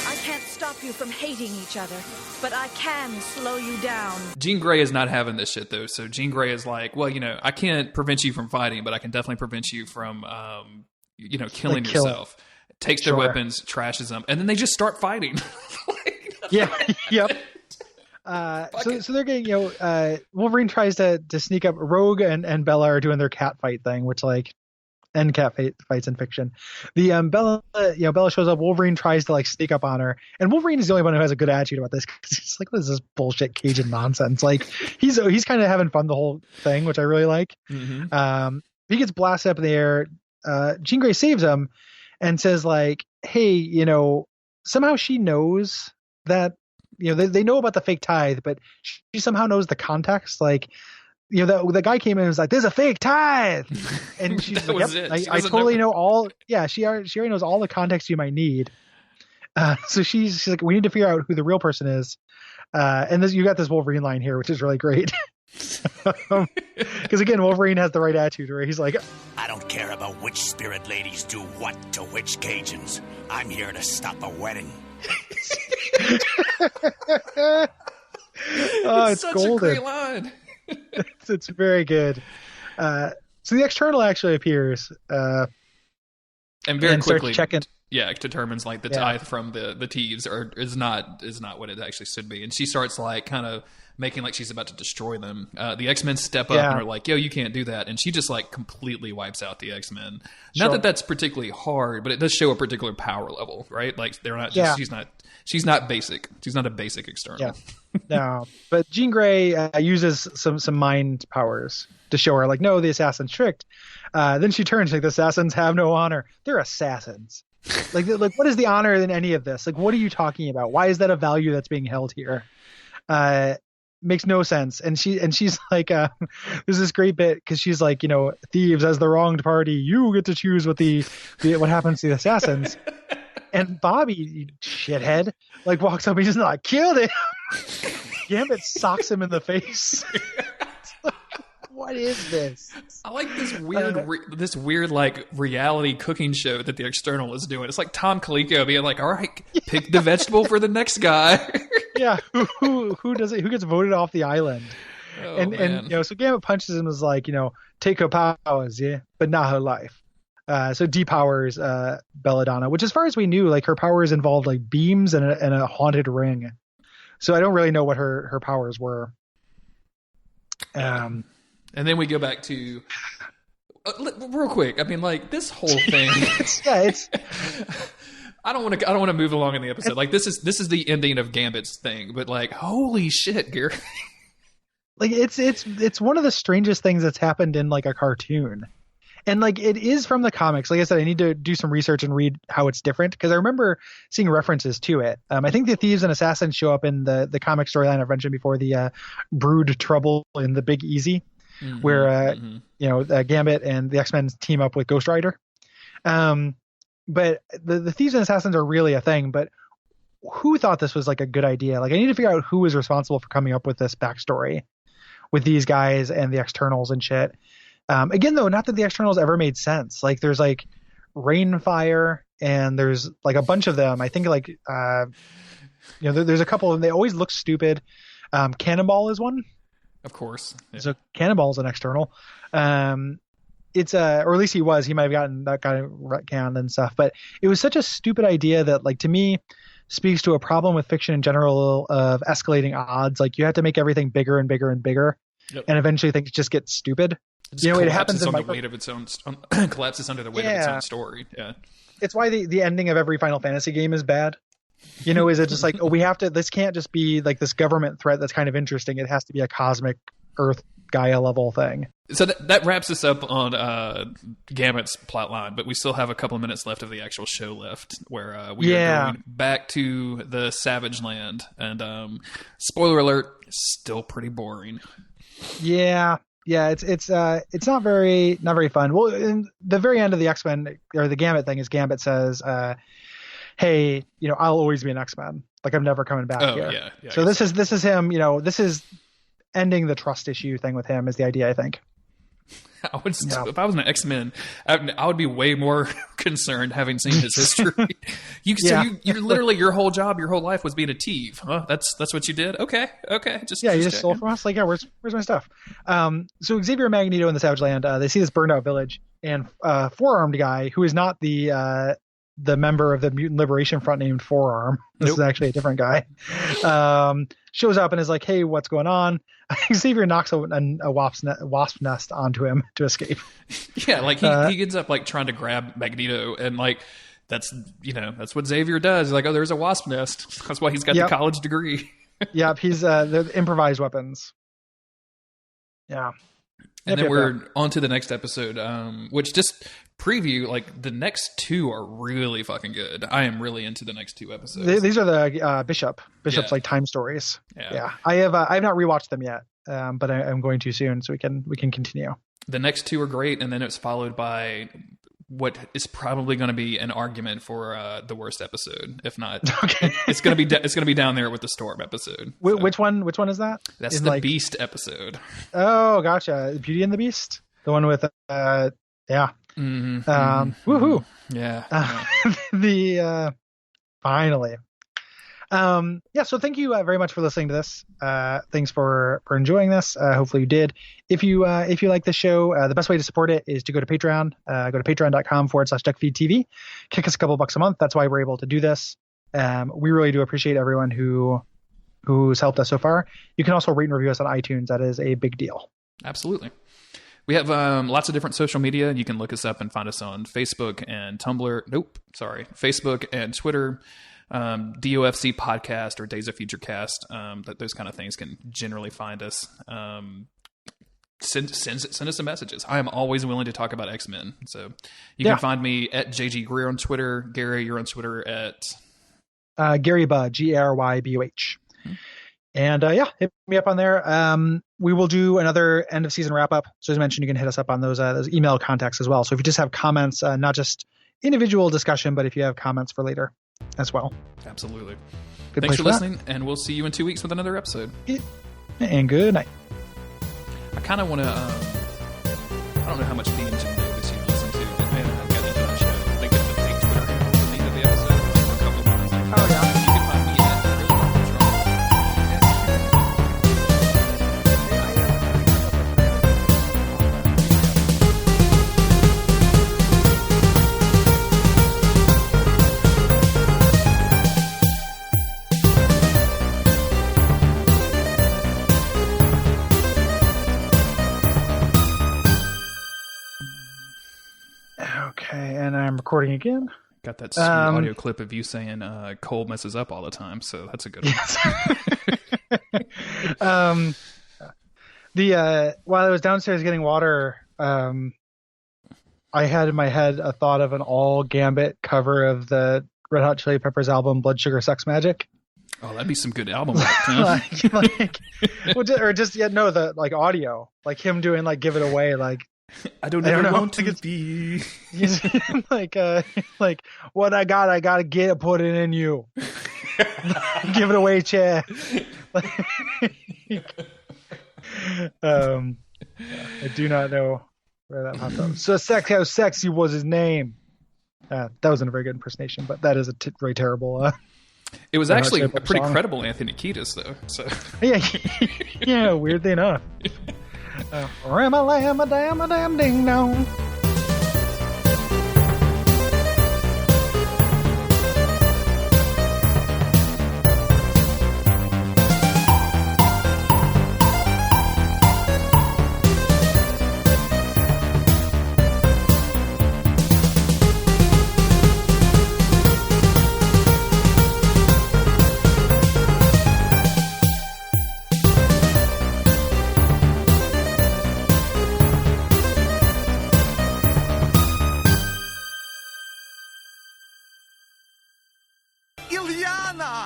I can't stop you from hating each other, but I can slow you down. Jean Grey is not having this shit, though. So Jean Grey is like, well, I can't prevent you from fighting, but I can definitely prevent you from, killing yourself. Takes their weapons, trashes them, and then they just start fighting. Yep. So they're getting, Wolverine tries to sneak up. Rogue and Bella are doing their cat fight thing, which like end cat fights in fiction. The Bella shows up. Wolverine tries to like sneak up on her, and Wolverine is the only one who has a good attitude about this, because he's like, what is this bullshit Cajun nonsense? Like, he's kind of having fun the whole thing, which I really like. Mm-hmm. He gets blasted up in the air. Jean Grey saves him and says like, hey, somehow she knows that they know about the fake tithe, but she somehow knows the context. Like, the guy came in and was like, "There's a fake tithe," and she's like, "Yep, I totally know all." Yeah, she already knows all the context you might need. So she's like, "We need to figure out who the real person is." And you got this Wolverine line here, which is really great. Because again, Wolverine has the right attitude where he's like, I don't care about which spirit ladies do what to which Cajuns. I'm here to stop a wedding. oh, it's such golden. a great line. It's very good. So the external actually appears and very quickly checking. Yeah, it determines like the tithe from the thieves is not what it actually should be, and she starts like kind of making like she's about to destroy them. The X-Men step up and are like, "Yo, you can't do that," and she just like completely wipes out the X-Men. Not that that's particularly hard, but it does show a particular power level, right? Like they're not just she's not basic. She's not a basic external. Yeah. No, but Jean Grey uses some mind powers to show her like, no, the assassin's tricked. Then she turns like, the assassins have no honor. They're assassins. like what is the honor in any of this? Like, what are you talking about? Why is that a value that's being held here? Makes no sense. And she's like, there's this great bit because she's like, thieves as the wronged party, you get to choose what what happens to the assassins. And Bobby, you shithead, like walks up, he's just like, killed him. Gambit socks him in the face. What is this? I like this weird like reality cooking show that the external is doing. It's like Tom Colicchio being like, "All right, pick the vegetable for the next guy." Yeah, who does it? Who gets voted off the island? Oh, and so Gambit punches him and is like, take her powers, yeah, but not her life. So depowers Belladonna, which as far as we knew, like her powers involved like beams and a haunted ring. So I don't really know what her powers were. And then we go back to real quick. I mean, like this whole thing. it's. I don't want to move along in the episode. Like this is the ending of Gambit's thing, but like holy shit, Gary. Like it's one of the strangest things that's happened in like a cartoon. And like it is from the comics. Like I said, I need to do some research and read how it's different because I remember seeing references to it. I think the thieves and assassins show up in the comic storyline I've mentioned before, the Brood Trouble in the Big Easy, where Gambit and the X-Men team up with Ghost Rider. But the thieves and assassins are really a thing. But who thought this was like a good idea? Like I need to figure out who was responsible for coming up with this backstory with these guys and the externals and shit. Again, though, not that the externals ever made sense. Like there's like Rainfire and there's like a bunch of them. I think like, there's a couple of them. They always look stupid. Cannonball is one. Of course. Yeah. So Cannonball is an external. It's or at least he was. He might have gotten that guy retconned and stuff. But it was such a stupid idea that, like, to me, speaks to a problem with fiction in general of escalating odds. Like you have to make everything bigger and bigger and bigger, and eventually things just get stupid. It happens on the weight of its own. Collapses under the weight of its own story. Yeah, it's why the ending of every Final Fantasy game is bad. Is it just like, we have to? This can't just be like this government threat that's kind of interesting. It has to be a cosmic Earth Gaia level thing. So that wraps us up on Gambit's plotline, but we still have a couple of minutes left of the actual show left, where we are going back to the Savage Land, and spoiler alert, still pretty boring. Yeah, it's not very fun. Well, in the very end of the X-Men or the Gambit thing is Gambit says, "Hey, I'll always be an X-Men. Like I'm never coming back here." Yeah. So this is him. This is ending the trust issue thing with him is the idea, I think. I would if I was an X-Men, I would be way more concerned having seen his history. You literally your whole job, your whole life was being a thief. Huh? That's what you did. Okay. You just stole from us. Like, where's my stuff? So Xavier and Magneto in the Savage Land, they see this burned out village, and Four-Armed guy, who is not the member of the Mutant Liberation Front named Forearm. This is actually a different guy. Shows up and is like, "Hey, what's going on?" Xavier knocks a wasp nest onto him to escape. Yeah, like he ends up like trying to grab Magneto, and like that's what Xavier does. Like, oh, there's a wasp nest. That's why he's got the college degree. Yep, he's the improvised weapons. Yeah. And then we're on to the next episode, which just preview, like, the next two are really fucking good. I am really into the next two episodes. These are the Bishop's like time stories. Yeah. I have not rewatched them yet, but I'm going to soon, so we can continue. The next two are great, and then it's followed by what is probably going to be an argument for the worst episode. If not, okay. it's going to be down there with the Storm episode. So. Which one is that? That's the Beast episode. Oh, gotcha. Beauty and the Beast, the one with yeah. Mm-hmm. Woohoo! Yeah. Finally. So thank you very much for listening to this. Thanks for enjoying this. Hopefully you did. If you like this show, the best way to support it is to go to Patreon. Go to patreon.com/Duckfeed.tv. Kick us a couple bucks a month. That's why we're able to do this. We really do appreciate everyone who's helped us so far. You can also rate and review us on iTunes. That is a big deal. Absolutely. We have lots of different social media. You can look us up and find us on Facebook and Tumblr. Facebook and Twitter. DOFC podcast or Days of Future Cast. Those kind of things can generally find us. Send us some messages. I am always willing to talk about X-Men. So you can find me at JG Greer on Twitter. Gary, you're on Twitter at Gary Buh, GaryBuh. And hit me up on there. We will do another end of season wrap up. So as mentioned, you can hit us up on those email contacts as well. So if you just have comments, not just individual discussion, but if you have comments for later as well. Absolutely. Thanks for listening, and we'll see you in 2 weeks with another episode. And good night. I kind of want to, I don't know how much Dean Jim Davis you listen to, but man, I've got into that show. I think it's the fake Twitter handle at the end of the episode for a couple of months. Oh, yeah. You can find me at And I'm recording again. Got that sweet audio clip of you saying Cole messes up all the time, so that's a good one. Yes. While I was downstairs getting water, I had in my head a thought of an all Gambit cover of the Red Hot Chili Peppers album Blood Sugar Sex Magic. Oh, that'd be some good album art, huh? the audio, like him doing like Give It Away, like I don't ever want to be like what I gotta get, put it in you. Give it away, chair. I do not know where that popped up. So how sexy was his name? That wasn't a very good impersonation, but that is a very terrible. It was actually a pretty credible Anthony Kiedis, though. So yeah, weirdly enough. Ram-a-lam-a-dam-a-dam ding-dong. ILLYANA!